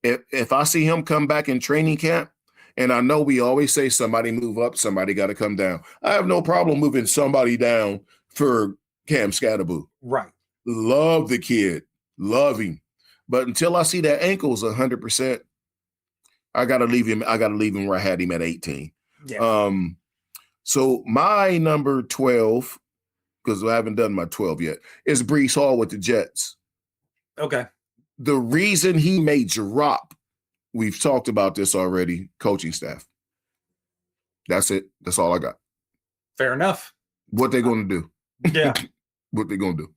If I see him come back in training camp, and I know we always say somebody move up, somebody got to come down. I have no problem moving somebody down for Cam Scatterbo. Right. Love the kid. Love him. But until I see that ankle's 100%, I gotta leave him where I had him at 18. Yeah. So my number 12, because I haven't done my 12 yet, is Breece Hall with the Jets. Okay. The reason he may drop, we've talked about this already, coaching staff. That's it. That's all I got. Fair enough. What they going to do? Yeah. What they going to do?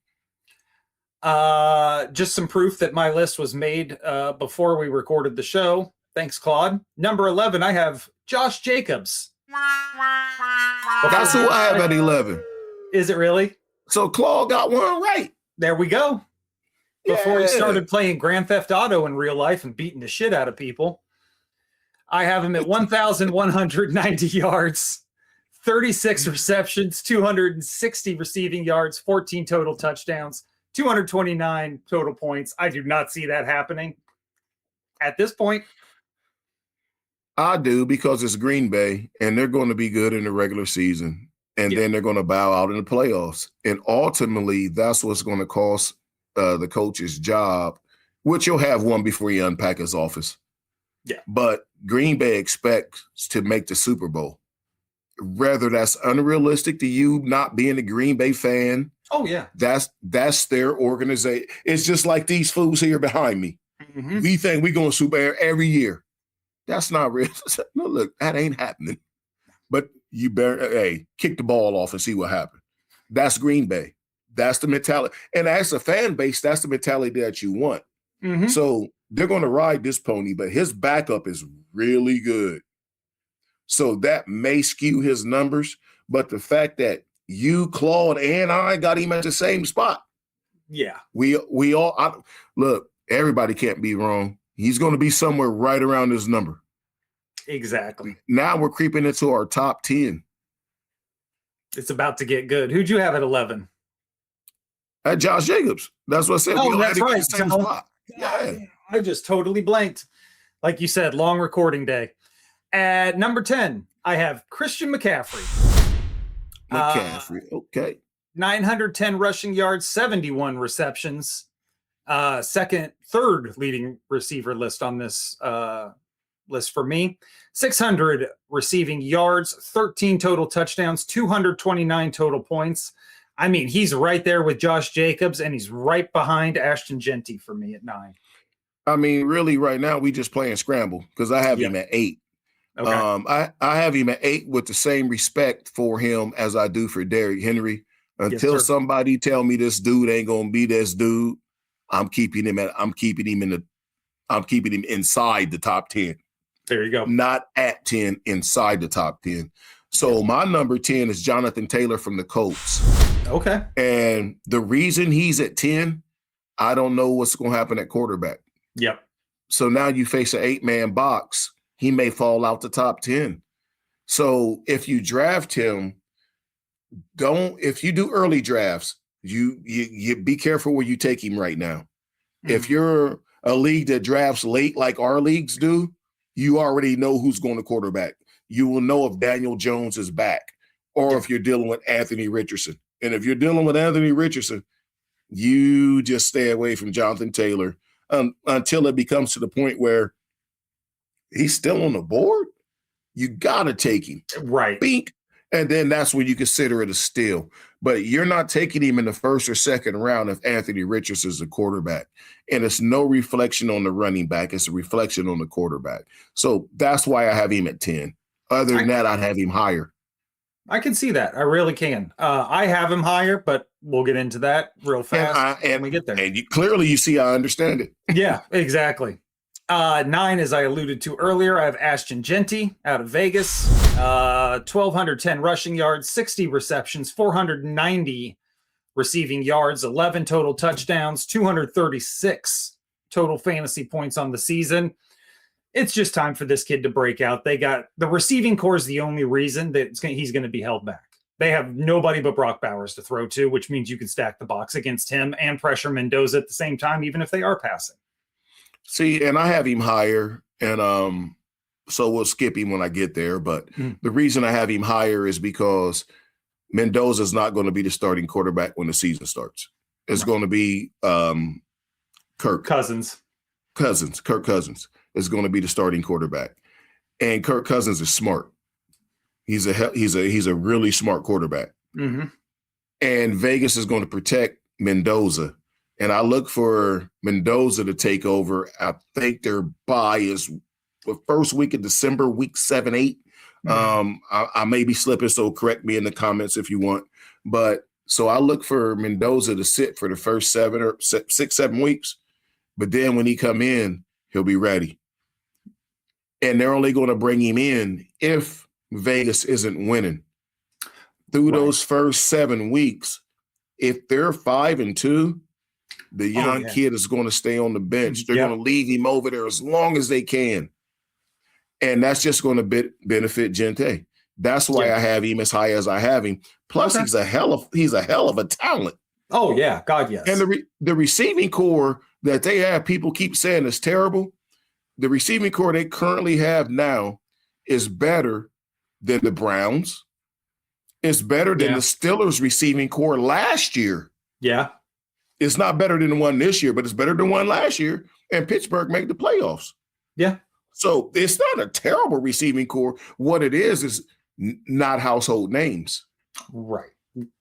Just some proof that my list was made before we recorded the show. Thanks, Claude. Number 11, I have Josh Jacobs. That's who I have at 11. Is it really? So Claude got one right. There we go. Before he started playing Grand Theft Auto in real life and beating the shit out of people. I have him at 1,190 yards, 36 receptions, 260 receiving yards, 14 total touchdowns, 229 total points. I do not see that happening at this point. I do, because it's Green Bay and they're going to be good in the regular season. And then they're going to bow out in the playoffs. And ultimately, that's what's going to cost the coach's job, which he'll have one before he unpack his office. Yeah. But Green Bay expects to make the Super Bowl. Whether that's unrealistic to you, not being a Green Bay fan. Oh, yeah. That's their organization. It's just like these fools here behind me. Mm-hmm. We think we're going to Super Bowl every year. That's not real. No, look, that ain't happening. But you better, kick the ball off and see what happens. That's Green Bay. That's the mentality. And as a fan base, that's the mentality that you want. Mm-hmm. So they're going to ride this pony, but his backup is really good. So that may skew his numbers. But the fact that you, Claude, and I got him at the same spot. Yeah. We all, look, everybody can't be wrong. He's going to be somewhere right around this number. Exactly. Now we're creeping into our top 10. It's about to get good. Who'd you have at 11? At Josh Jacobs. That's what I said. Oh, that's right. Yeah. I just totally blanked. Like you said, long recording day. At number 10, I have Christian McCaffrey. Okay. 910 rushing yards, 71 receptions. Third leading receiver list on this list for me. 600 receiving yards, 13 total touchdowns, 229 total points. I mean, he's right there with Josh Jacobs, and he's right behind Ashton Genty for me at 9. I mean, really, right now, we just playing scramble because I have him at 8. Okay. I have him at 8 with the same respect for him as I do for Derrick Henry. Until somebody tell me this dude ain't gonna be this dude, I'm keeping him inside the top 10. There you go. Not at 10, inside the top 10. So my number 10 is Jonathan Taylor from the Colts. Okay. And the reason he's at 10, I don't know what's going to happen at quarterback. Yep. So now you face an 8-man box. He may fall out the top 10. So if you draft him, if you do early drafts, you be careful where you take him right now. Mm-hmm. If you're a league that drafts late like our leagues do, you already know who's going to quarterback. You will know if Daniel Jones is back or if you're dealing with Anthony Richardson. And if you're dealing with Anthony Richardson, you just stay away from Jonathan Taylor until it becomes to the point where he's still on the board. You got to take him. Right. Bink. And then that's when you consider it a steal. But you're not taking him in the first or second round if Anthony Richardson is a quarterback. And it's no reflection on the running back. It's a reflection on the quarterback. So that's why I have him at 10. Other than that, I'd have him higher. I can see that. I really can. I have him higher, but we'll get into that real fast when we get there. And you see I understand it. Yeah, exactly. 9, as I alluded to earlier, I have Ashton Genty out of Vegas. 1,210 rushing yards, 60 receptions, 490 receiving yards, 11 total touchdowns, 236 total fantasy points on the season. It's just time for this kid to break out. They got the receiving core is the only reason that he's going to be held back. They have nobody but Brock Bowers to throw to, which means you can stack the box against him and pressure Mendoza at the same time, even if they are passing. See, and I have him higher, and so we'll skip him when I get there. But the reason I have him higher is because Mendoza is not going to be the starting quarterback when the season starts. It's going to be Kirk Cousins. is going to be the starting quarterback. And Kirk Cousins is smart. He's a really smart quarterback. Mm-hmm. And Vegas is going to protect Mendoza. And I look for Mendoza to take over. I think their bye is the first week of December, week 7, 8. Mm-hmm. I may be slipping, so correct me in the comments if you want. But so I look for Mendoza to sit for the first 6, 7 weeks. But then when he come in, he'll be ready. And they're only going to bring him in if Vegas isn't winning. Through those first 7 weeks, if they're 5-2, the young kid is going to stay on the bench. They're going to leave him over there as long as they can. And that's just going to benefit Gente. That's why I have him as high as I have him. Plus, he's a hell of a talent. Oh, yeah. God, yes. And the receiving core that they have, people keep saying is terrible. The receiving core they currently have now is better than the Browns. It's better than the Steelers receiving core last year. Yeah. It's not better than the one this year, but it's better than one last year. And Pittsburgh made the playoffs. Yeah. So it's not a terrible receiving core. What it is not household names. Right.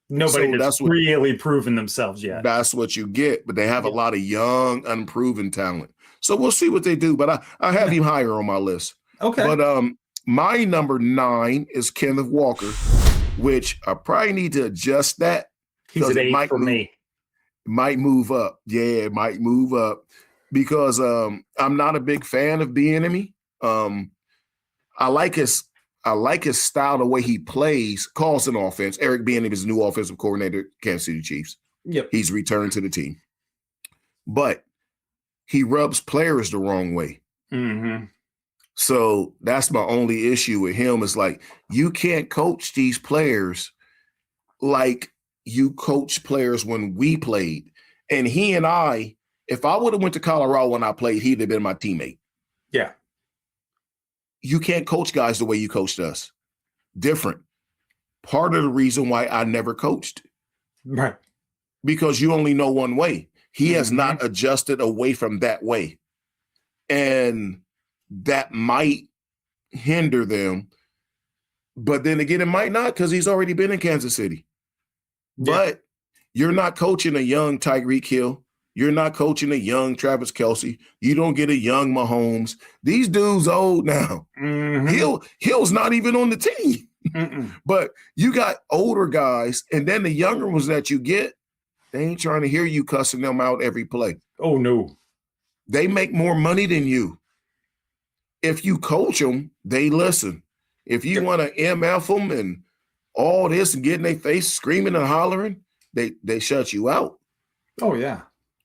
Nobody that's really proven themselves yet. That's what you get. But they have a lot of young, unproven talent. So we'll see what they do. But I have him higher on my list. Okay. But my number 9 is Kenneth Walker, which I probably need to adjust that. He's an 8 for me. Might move up. Yeah, it might move up. Because I'm not a big fan of Bieniemy. I like his style, the way he plays, calls an offense. Eric Bieniemy is the new offensive coordinator, Kansas City Chiefs. Yep. He's returned to the team. But he rubs players the wrong way. Mm-hmm. So that's my only issue with him is like, you can't coach these players like you coach players when we played. And he and I, if I would have went to Colorado when I played, he'd have been my teammate. Yeah. You can't coach guys the way you coached us. Different. Part of the reason why I never coached. Right. Because you only know one way. He has not adjusted away from that way. And that might hinder them. But then again, it might not because he's already been in Kansas City. Yeah. But you're not coaching a young Tyreek Hill. You're not coaching a young Travis Kelce. You don't get a young Mahomes. These dudes old now. Mm-hmm. Hill's not even on the team. But you got older guys, and then the younger ones that you get, they ain't trying to hear you cussing them out every play. Oh, no. They make more money than you. If you coach them, they listen. If you want to MF them and all this and get in their face screaming and hollering, they shut you out. Oh, yeah.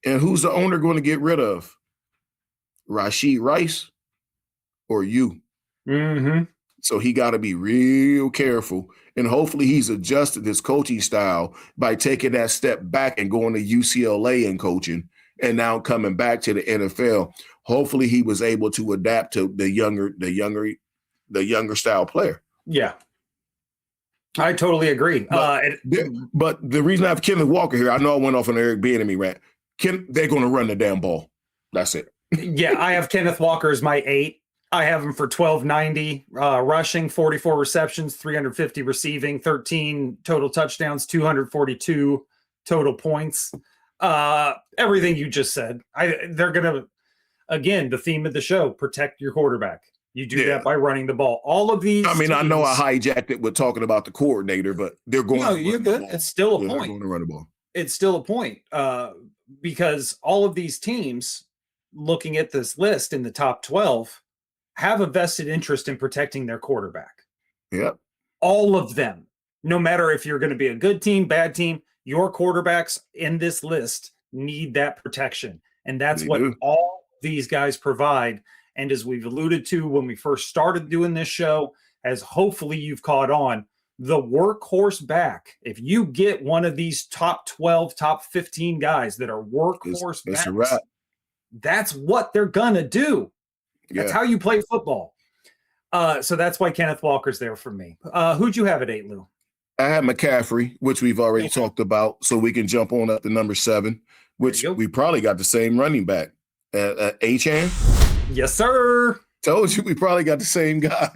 And who's the owner going to get rid of? Rashid Rice or you? Mm-hmm. So he got to be real careful. And hopefully he's adjusted his coaching style by taking that step back and going to UCLA and coaching and now coming back to the NFL. Hopefully he was able to adapt to the younger style player. Yeah. I totally agree. But the reason I have Kenneth Walker here, I know I went off on Eric Bieniemy rant. They're going to run the damn ball. That's it. Yeah, I have Kenneth Walker as my 8. I have him for 1,290 rushing, 44 receptions, 350 receiving, 13 total touchdowns, 242 total points. Everything you just said. They're going to, again, the theme of the show, protect your quarterback. You do that by running the ball. All of these. I mean, I know I hijacked it with talking about the coordinator, but they're going. No, you're good. It's still a point. They're going to run the ball. It's still a point because all of these teams, looking at this list in the top 12, have a vested interest in protecting their quarterback. Yep. All of them, no matter if you're going to be a good team, bad team, your quarterbacks in this list need that protection. And that's what all these guys provide. And as we've alluded to when we first started doing this show, as hopefully you've caught on, the workhorse back, if you get one of these top 12, top 15 guys that are workhorse backs, that's what they're going to do. That's how you play football. So that's why Kenneth Walker's there for me. Who'd you have at 8, Lou? I had McCaffrey, which we've already talked about, so we can jump on up to number 7, which we probably got the same running back. Achane? Yes, sir. Told you we probably got the same guy.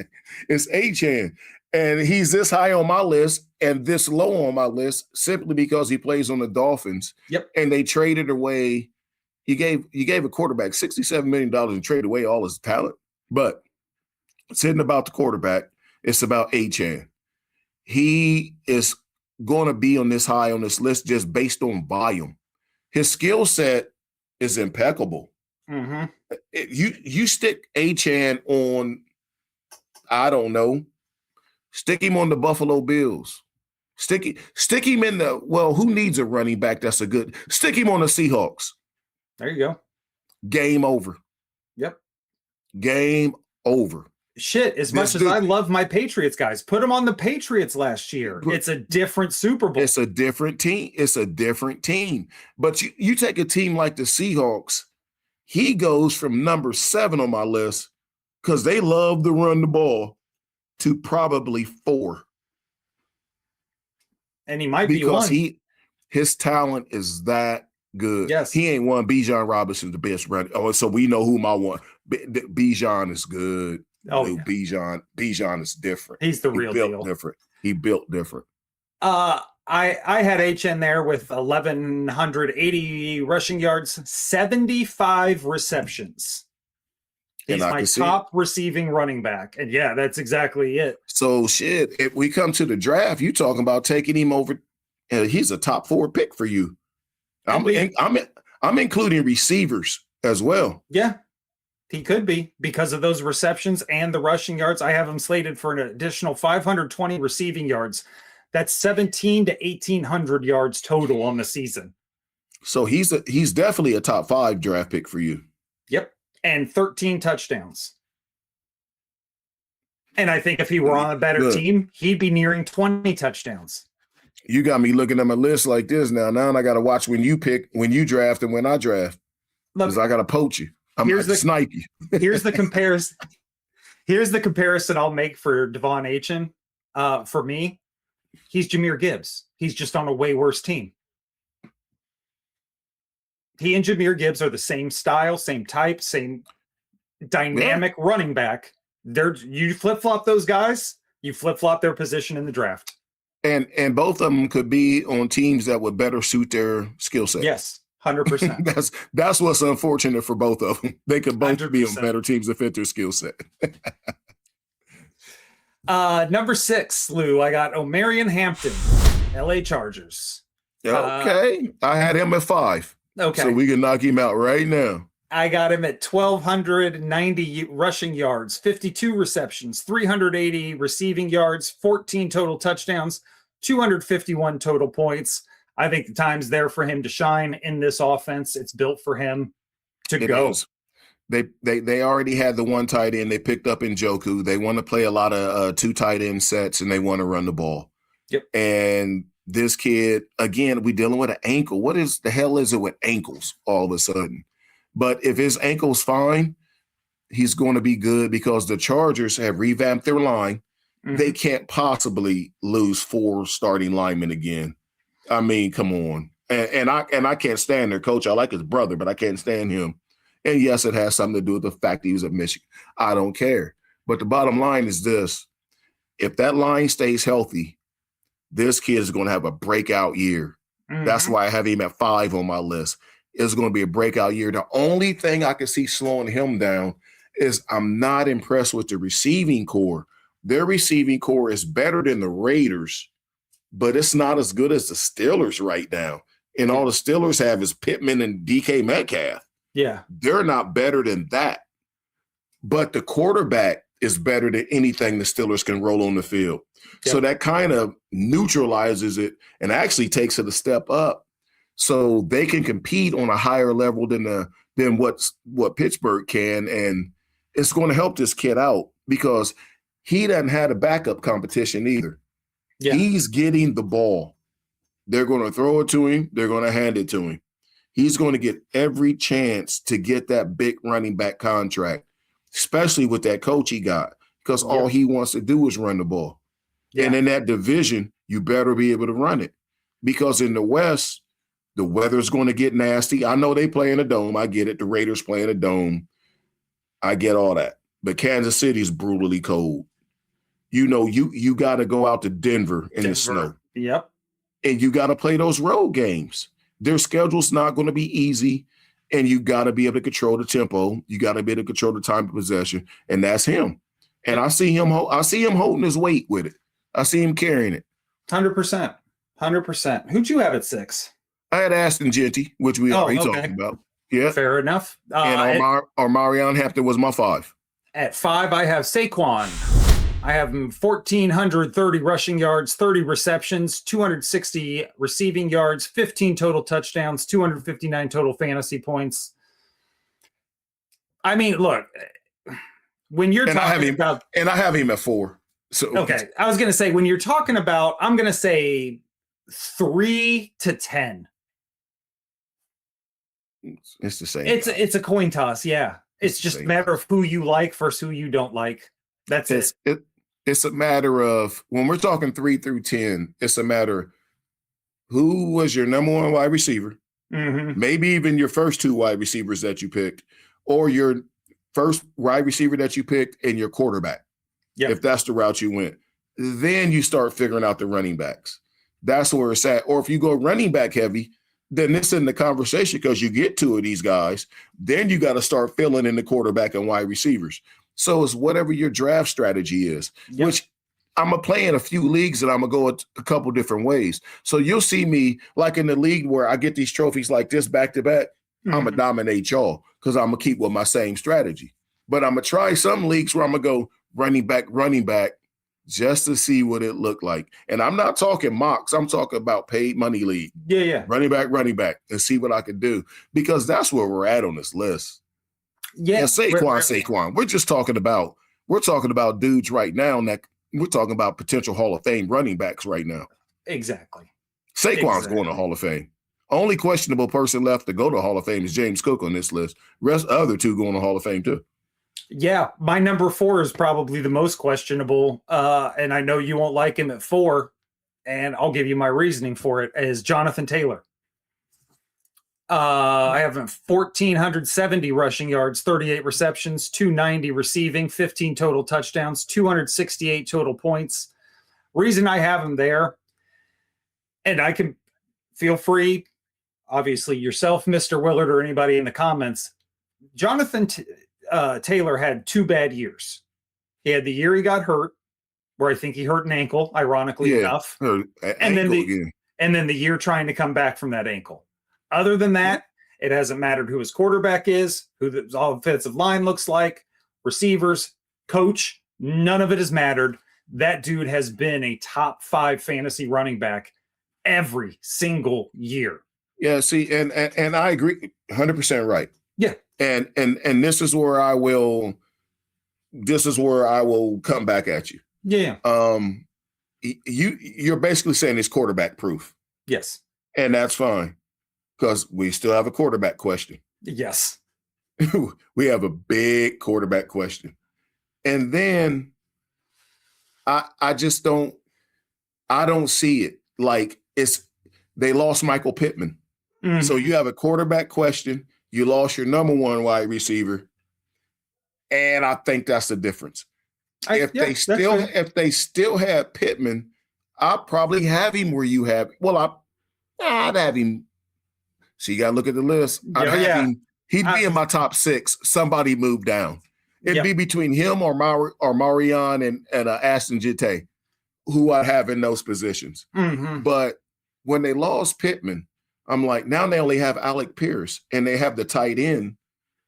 It's Achan. And he's this high on my list and this low on my list simply because he plays on the Dolphins. Yep. And they traded away. You gave a quarterback $67 million and traded away all his talent. But it's not about the quarterback. It's about Achan. He is going to be on this high on this list just based on volume. His skill set is impeccable. Mm-hmm. You stick Achan on, I don't know, stick him on the Buffalo Bills. Stick him in the, well, who needs a running back that's a good, stick him on the Seahawks. There you go. Game over. Yep. Game over. Shit, as much as I love my Patriots guys, put them on the Patriots last year. It's a different Super Bowl. It's a different team. It's a different team. But you take a team like the Seahawks, he goes from number 7 on my list because they love to run the ball to probably 4. And he might be because one. His talent is that good. Yes. He ain't one. Bijan Robinson, the best runner. Oh, so we know whom I want. Bijan is good. Oh, yeah. Bijan is different. He's the real deal. Different. He built different. I had HN there with 1,180 rushing yards, 75 receptions. He's my top receiving running back. And yeah, that's exactly it. So shit, if we come to the draft, you talking about taking him over. He's a top 4 pick for you. I'm including receivers as well. Yeah, he could be because of those receptions and the rushing yards. I have him slated for an additional 520 receiving yards. That's 17 to 1,800 yards total on the season. So he's definitely a top 5 draft pick for you. Yep. And 13 touchdowns. And I think if he were on a better team, he'd be nearing 20 touchdowns. You got me looking at my list like this now. Now I got to watch when you draft and when I draft. Because I got to poach you. I'm going to snipe you. Here's the comparison. Here's the comparison I'll make for Devon Achan. For me, he's Jahmyr Gibbs. He's just on a way worse team. He and Jahmyr Gibbs are the same style, same type, same dynamic running back. You flip-flop those guys, you flip-flop their position in the draft. And both of them could be on teams that would better suit their skill set. Yes, 100%. That's what's unfortunate for both of them. They could both 100%. Be on better teams that fit their skill set. Number 6, Lou, I got Omarion Hampton, LA Chargers. Okay. I had him at 5. Okay. So we can knock him out right now. I got him at 1,290 rushing yards, 52 receptions, 380 receiving yards, 14 total touchdowns, 251 total points. I think the time's there for him to shine in this offense. It's built for him to go. Is. They already had the one tight end they picked up in Njoku. They want to play a lot of 2 tight end sets, and they want to run the ball. Yep. And this kid, again, we dealing with an ankle. What is the hell is it with ankles all of a sudden? But if his ankle's fine, he's going to be good because the Chargers have revamped their line. Mm-hmm. They can't possibly lose 4 starting linemen again. I mean, come on. And I can't stand their coach. I like his brother, but I can't stand him. And yes, it has something to do with the fact that he was at Michigan. I don't care. But the bottom line is this. If that line stays healthy, this kid is going to have a breakout year. Mm-hmm. That's why I have him at 5 on my list. It's going to be a breakout year. The only thing I can see slowing him down is I'm not impressed with the receiving core. Their receiving core is better than the Raiders, but it's not as good as the Steelers right now. And all the Steelers have is Pittman and DK Metcalf. Yeah. They're not better than that. But the quarterback is better than anything the Steelers can roll on the field. Yep. So that kind of neutralizes it and actually takes it a step up. So they can compete on a higher level than what Pittsburgh can. And it's going to help this kid out because he doesn't have a backup competition either. Yeah. He's getting the ball. They're going to throw it to him. They're going to hand it to him. He's going to get every chance to get that big running back contract, especially with that coach he got, because all he wants to do is run the ball. Yeah. And in that division, you better be able to run it because in the West, the weather's going to get nasty. I know they play in a dome. I get it. The Raiders play in a dome. I get all that. But Kansas City is brutally cold. You got to go out to Denver in the snow. Yep. And you got to play those road games. Their schedule's not going to be easy, and you got to be able to control the tempo. You got to be able to control the time of possession, and that's him. And I see him holding his weight with it. I see him carrying it. 100%. 100%. Who'd you have at 6? I had Aston Genty, which we already talked about. Yeah. Fair enough. And Omarion Hampton was my 5. At 5, I have Saquon. I have him 1,430 rushing yards, 30 receptions, 260 receiving yards, 15 total touchdowns, 259 total fantasy points. I mean, look, when you're talking about... And I have him at 4. So okay, I was going to say, when you're talking about, I'm going to say 3 to 10. It's the same. It's a coin toss, yeah. It's just a matter of who you like versus who you don't like. That's it. It's a matter of, when we're talking 3 through 10, it's a matter of who was your number 1 wide receiver, maybe even your first 2 wide receivers that you picked, or your first wide receiver that you picked and your quarterback, if that's the route you went. Then you start figuring out the running backs. That's where it's at. Or if you go running back heavy, then it's in the conversation because you get 2 of these guys. Then you got to start filling in the quarterback and wide receivers. So it's whatever your draft strategy is, which I'm going to play in a few leagues and I'm going to go a couple different ways. So you'll see me like in the league where I get these trophies like this back to back. I'm going to dominate y'all because I'm going to keep with my same strategy. But I'm going to try some leagues where I'm going to go running back, just to see what it looked like. And I'm not talking mocks. I'm talking about paid money league. Yeah. Running back, and see what I can do. Because that's where we're at on this list. Yeah. And Saquon. We're talking about dudes right now that we're talking about potential Hall of Fame running backs right now. Exactly. Saquon's going to Hall of Fame. Only questionable person left to go to Hall of Fame is James Cook on this list. Other 2 going to Hall of Fame too. Yeah, my number 4 is probably the most questionable, and I know you won't like him at 4, and I'll give you my reasoning for it, is Jonathan Taylor. I have 1,470 rushing yards, 38 receptions, 290 receiving, 15 total touchdowns, 268 total points. Reason I have him there, and I can feel free, obviously yourself, Mr. Willard, or anybody in the comments, Jonathan Taylor had 2 bad years. He had the year he got hurt, where I think he hurt an ankle, ironically enough. And then the year trying to come back from that ankle. Other than that, it hasn't mattered who his quarterback is, who the offensive line looks like, receivers, coach, none of it has mattered. That dude has been a top 5 fantasy running back every single year. Yeah, see, and I agree 100% right. Yeah. And this is where I will come back at you. Yeah. You're basically saying it's quarterback proof. Yes. And that's fine. Because we still have a quarterback question. Yes. We have a big quarterback question. And then I don't see it. Like they lost Michael Pittman. So you have a quarterback question. You lost your number 1 wide receiver. And I think that's the difference. If they still have Pittman, I'll probably have him where you have. Well, I'd have him. So you got to look at the list. He'd be in my top 6. Somebody moved down. It'd be between him or Marion and Aston Genty, who I have in those positions. But when they lost Pittman, I'm like, now they only have Alec Pierce and they have the tight end,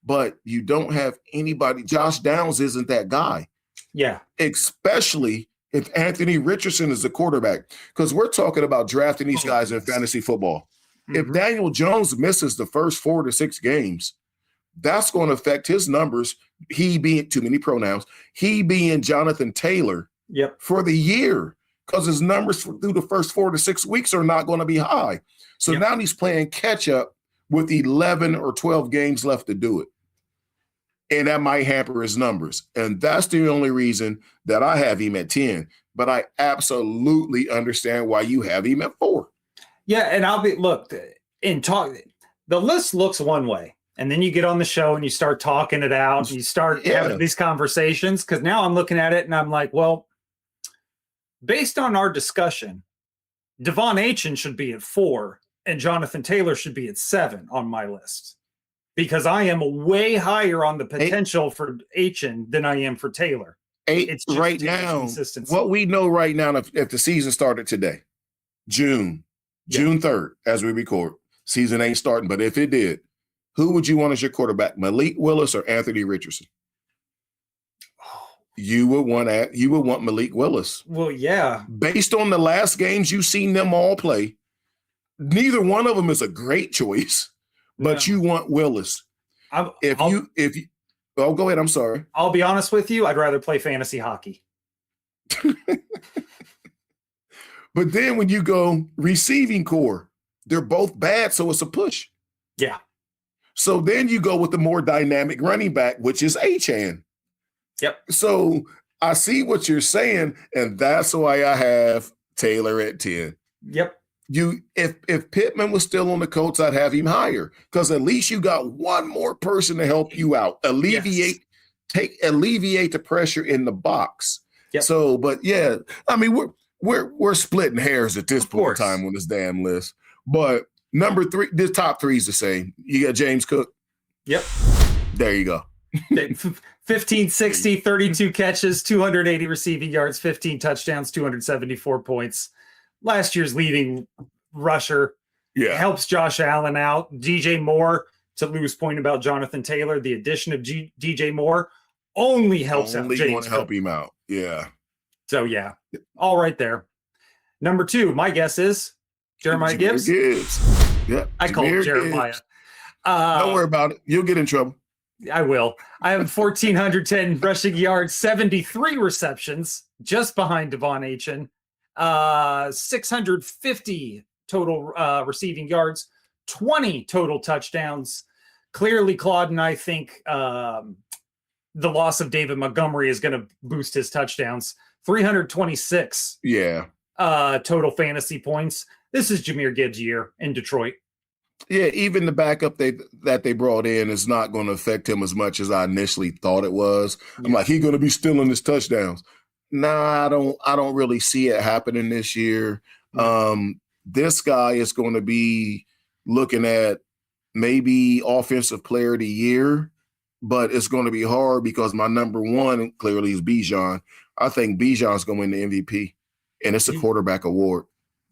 but you don't have anybody. Josh Downs isn't that guy. Yeah. Especially if Anthony Richardson is the quarterback, because we're talking about drafting these guys in fantasy football. If Daniel Jones misses the first 4 to 6 games, that's going to affect his numbers. He being too many pronouns, he being Jonathan Taylor for the year, because his numbers through the first 4 to 6 weeks are not going to be high. So now he's playing catch up with 11 or 12 games left to do it. And that might hamper his numbers. And that's the only reason that I have him at 10. But I absolutely understand why you have him at 4. Yeah, and the list looks one way. And then you get on the show and you start talking it out and you start having these conversations. Because now I'm looking at it and I'm like, well, based on our discussion, Devon Achane should be at 4 and Jonathan Taylor should be at 7 on my list. Because I am way higher on the potential for Achane than I am for Taylor. It's right now, what we know right now, if the season started today, June 3rd, as we record, season ain't starting, but if it did, who would you want as your quarterback, Malik Willis or Anthony Richardson? You would want Malik Willis. Well, yeah. Based on the last games you've seen them all play, neither one of them is a great choice, but you want Willis. Oh, go ahead. I'm sorry. I'll be honest with you. I'd rather play fantasy hockey. But then when you go receiving core, they're both bad, so it's a push. Yeah. So then you go with the more dynamic running back, which is Achane. Yep. So I see what you're saying, and that's why I have Taylor at 10. Yep. If Pittman was still on the Colts, I'd have him higher because at least you got one more person to help you out, alleviate the pressure in the box. Yep. So, but yeah, I mean we're splitting hairs at this point in time on this damn list. But number 3, the top 3 is the same. You got James Cook. Yep. There you go. 1560, 32 catches, 280 receiving yards, 15 touchdowns, 274 points. Last year's leading rusher. Helps Josh Allen out. DJ Moore, to Lou's point about Jonathan Taylor, the addition of DJ Moore only helps out James Cook. Help him out. Yeah. So, yeah, all right there. Number 2, my guess is Jeremiah Gibbs. Yeah. I call him Jeremiah. Don't worry about it. You'll get in trouble. I will. I have 1,410 rushing yards, 73 receptions, just behind Devon Achane. 650 total receiving yards, 20 total touchdowns. Clearly, Claude and I think the loss of David Montgomery is going to boost his touchdowns. 326 total fantasy points. This is Jahmyr Gibbs' year in Detroit. Yeah, even the backup that they brought in is not going to affect him as much as I initially thought it was. Yeah. I'm like, he's going to be stealing his touchdowns. Nah, I don't really see it happening this year. This guy is going to be looking at maybe offensive player of the year, but it's going to be hard because my number 1 clearly is Bijan. I think Bijan's going to win the MVP, and it's a quarterback award.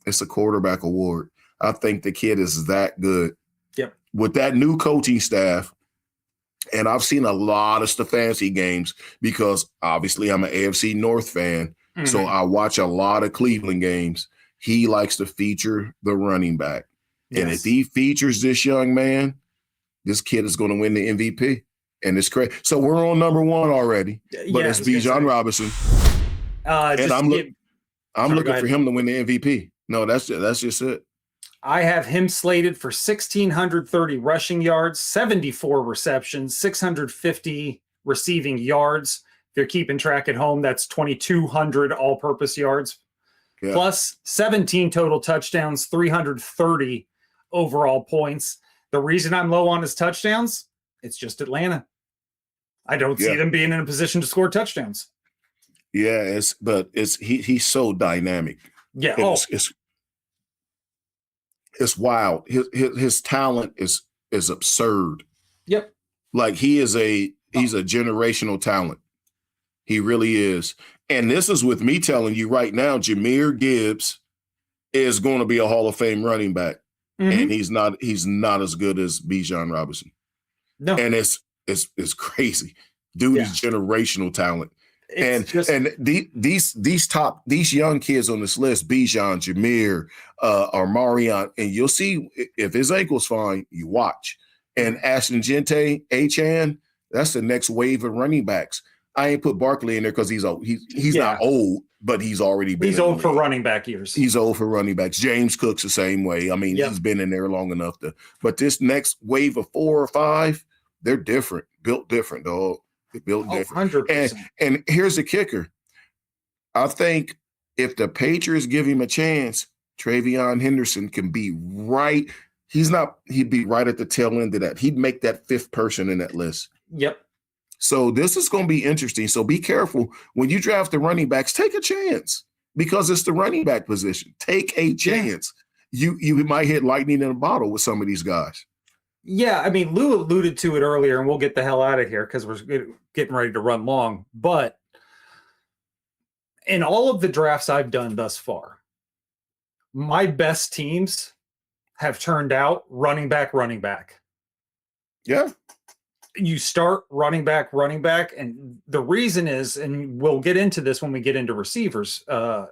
It's a quarterback award. I think the kid is that good. Yep. With that new coaching staff, and I've seen a lot of Stefanski games because obviously I'm an AFC North fan, so I watch a lot of Cleveland games. He likes to feature the running back. Yes. And if he features this young man, this kid is going to win the MVP. And it's crazy. So we're on number 1 already, but it's Bijan Robinson. And I'm looking for him to win the MVP. No, that's just it. I have him slated for 1,630 rushing yards, 74 receptions, 650 receiving yards. If you're keeping track at home, that's 2,200 all-purpose yards, plus 17 total touchdowns, 330 overall points. The reason I'm low on his touchdowns, it's just Atlanta. I don't see them being in a position to score touchdowns. Yeah, he's so dynamic. Yeah, it's wild. His talent is absurd. Yep. Like he's a generational talent. He really is. And this is with me telling you right now, Jahmyr Gibbs is going to be a Hall of Fame running back. And he's not as good as Bijan Robinson. No. And it's crazy. Dude is generational talent. These young kids on this list, Bijan, Jahmyr, or Marion, and you'll see if his ankle's fine, you watch. And Ashton Gente, Achane, that's the next wave of running backs. I ain't put Barkley in there because he's old. He's not old, but he's already been. He's old for running back years. He's old for running backs. James Cook's the same way. I mean, he's been in there long enough to. But this next wave of 4 or 5, they're different, built different, dog. They're built different. 100%. And here's the kicker. I think if the Patriots give him a chance, Travion Henderson can be right He'd be right at the tail end of that. He'd make that fifth person in that list. Yep. So this is going to be interesting. So be careful when you draft the running backs. Take a chance because it's the running back position. Take a chance. Yeah. You might hit lightning in a bottle with some of these guys. Yeah, I mean, Lou alluded to it earlier, and we'll get the hell out of here because we're getting ready to run long. But in all of the drafts I've done thus far, my best teams have turned out running back. Yeah. You start running back, and the reason is, and we'll get into this when we get into receivers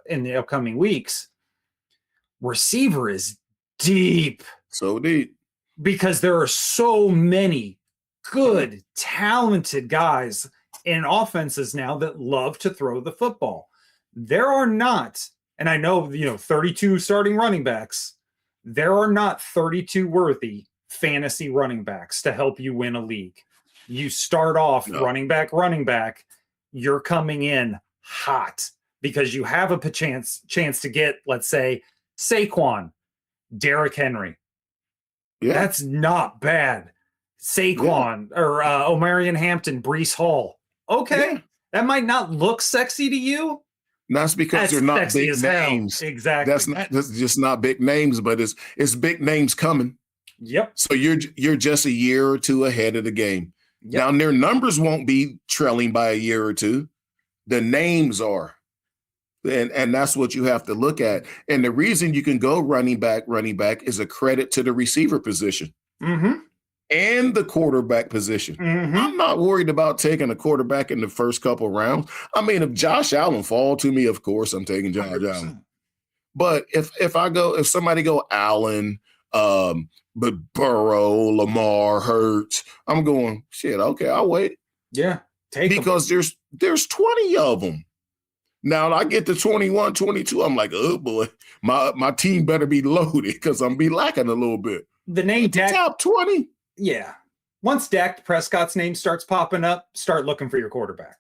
in the upcoming weeks, receiver is deep. So deep. Because there are so many good, talented guys in offenses now that love to throw the football. There are not, and I know, 32 starting running backs, there are not 32 worthy fantasy running backs to help you win a league. You start off running back, you're coming in hot because you have a chance to get, let's say, Saquon, Derrick Henry. Yeah. That's not bad. Saquon or Omarion Hampton, Breece Hall. Okay. That might not look sexy to you. That's because they're not big names. Exactly. That's just not big names, but it's big names coming. Yep. So you're just a year or two ahead of the game. Yep. Now their numbers won't be trailing by a year or two. The names are. And that's what you have to look at. And the reason you can go running back is a credit to the receiver position and the quarterback position. I'm not worried about taking a quarterback in the first couple rounds. I mean, if Josh Allen fall to me, of course, I'm taking Josh Allen. But if somebody go Allen, but Burrow, Lamar, Hurts, I'm going, shit, okay, I'll wait. Yeah, because there's 20 of them. Now I get to 21, 22. I'm like, oh boy, my team better be loaded because I'm be lacking a little bit. The name Dak, top 20. Yeah. Once Dak Prescott's name starts popping up, start looking for your quarterback.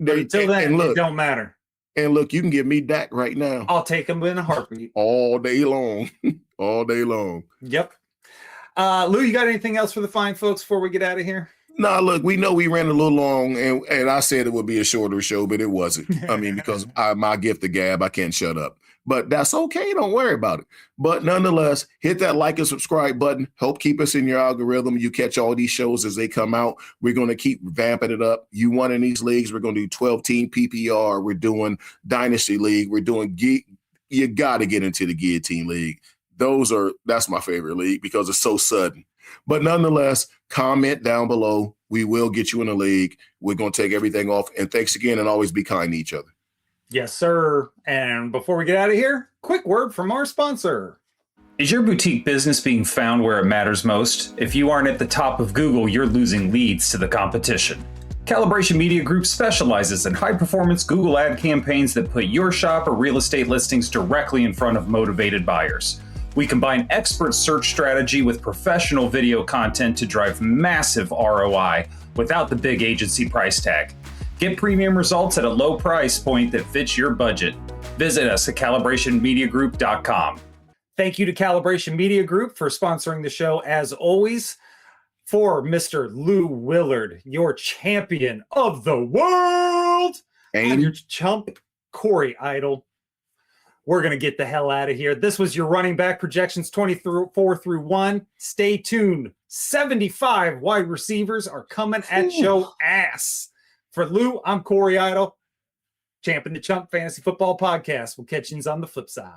Until then, it don't matter. And look, you can give me Dak right now. I'll take him in a heartbeat. All day long. All day long. Yep. Lou, you got anything else for the fine folks before we get out of here? No, look, we know we ran a little long, and I said it would be a shorter show, but it wasn't. I mean, because my gift of gab, I can't shut up. But that's okay. Don't worry about it. But nonetheless, hit that like and subscribe button. Help keep us in your algorithm. You catch all these shows as they come out. We're going to keep vamping it up. You won in these leagues. We're going to do 12-team PPR. We're doing Dynasty League. We're doing you got to get into the Guillotine League. That's my favorite league because it's so sudden. But nonetheless, comment down below. We will get you in the league. We're going to take everything off. And thanks again, and always be kind to each other. Yes, sir. And before we get out of here, quick word from our sponsor. Is your boutique business being found where it matters most? If you aren't at the top of Google, you're losing leads to the competition. Calibration Media Group specializes in high-performance Google ad campaigns that put your shop or real estate listings directly in front of motivated buyers. We combine expert search strategy with professional video content to drive massive ROI without the big agency price tag. Get premium results at a low price point that fits your budget. Visit us at calibrationmediagroup.com. Thank you to Calibration Media Group for sponsoring the show as always. For Mr. Lou Willard, your champion of the world, and your chump, Corey Idle. We're going to get the hell out of here. This was your running back projections 24 through 1. Stay tuned. 75 wide receivers are coming at your ass. For Lou, I'm Corey Idle. Champ and the Chump Fantasy Football Podcast. We'll catch you on the flip side.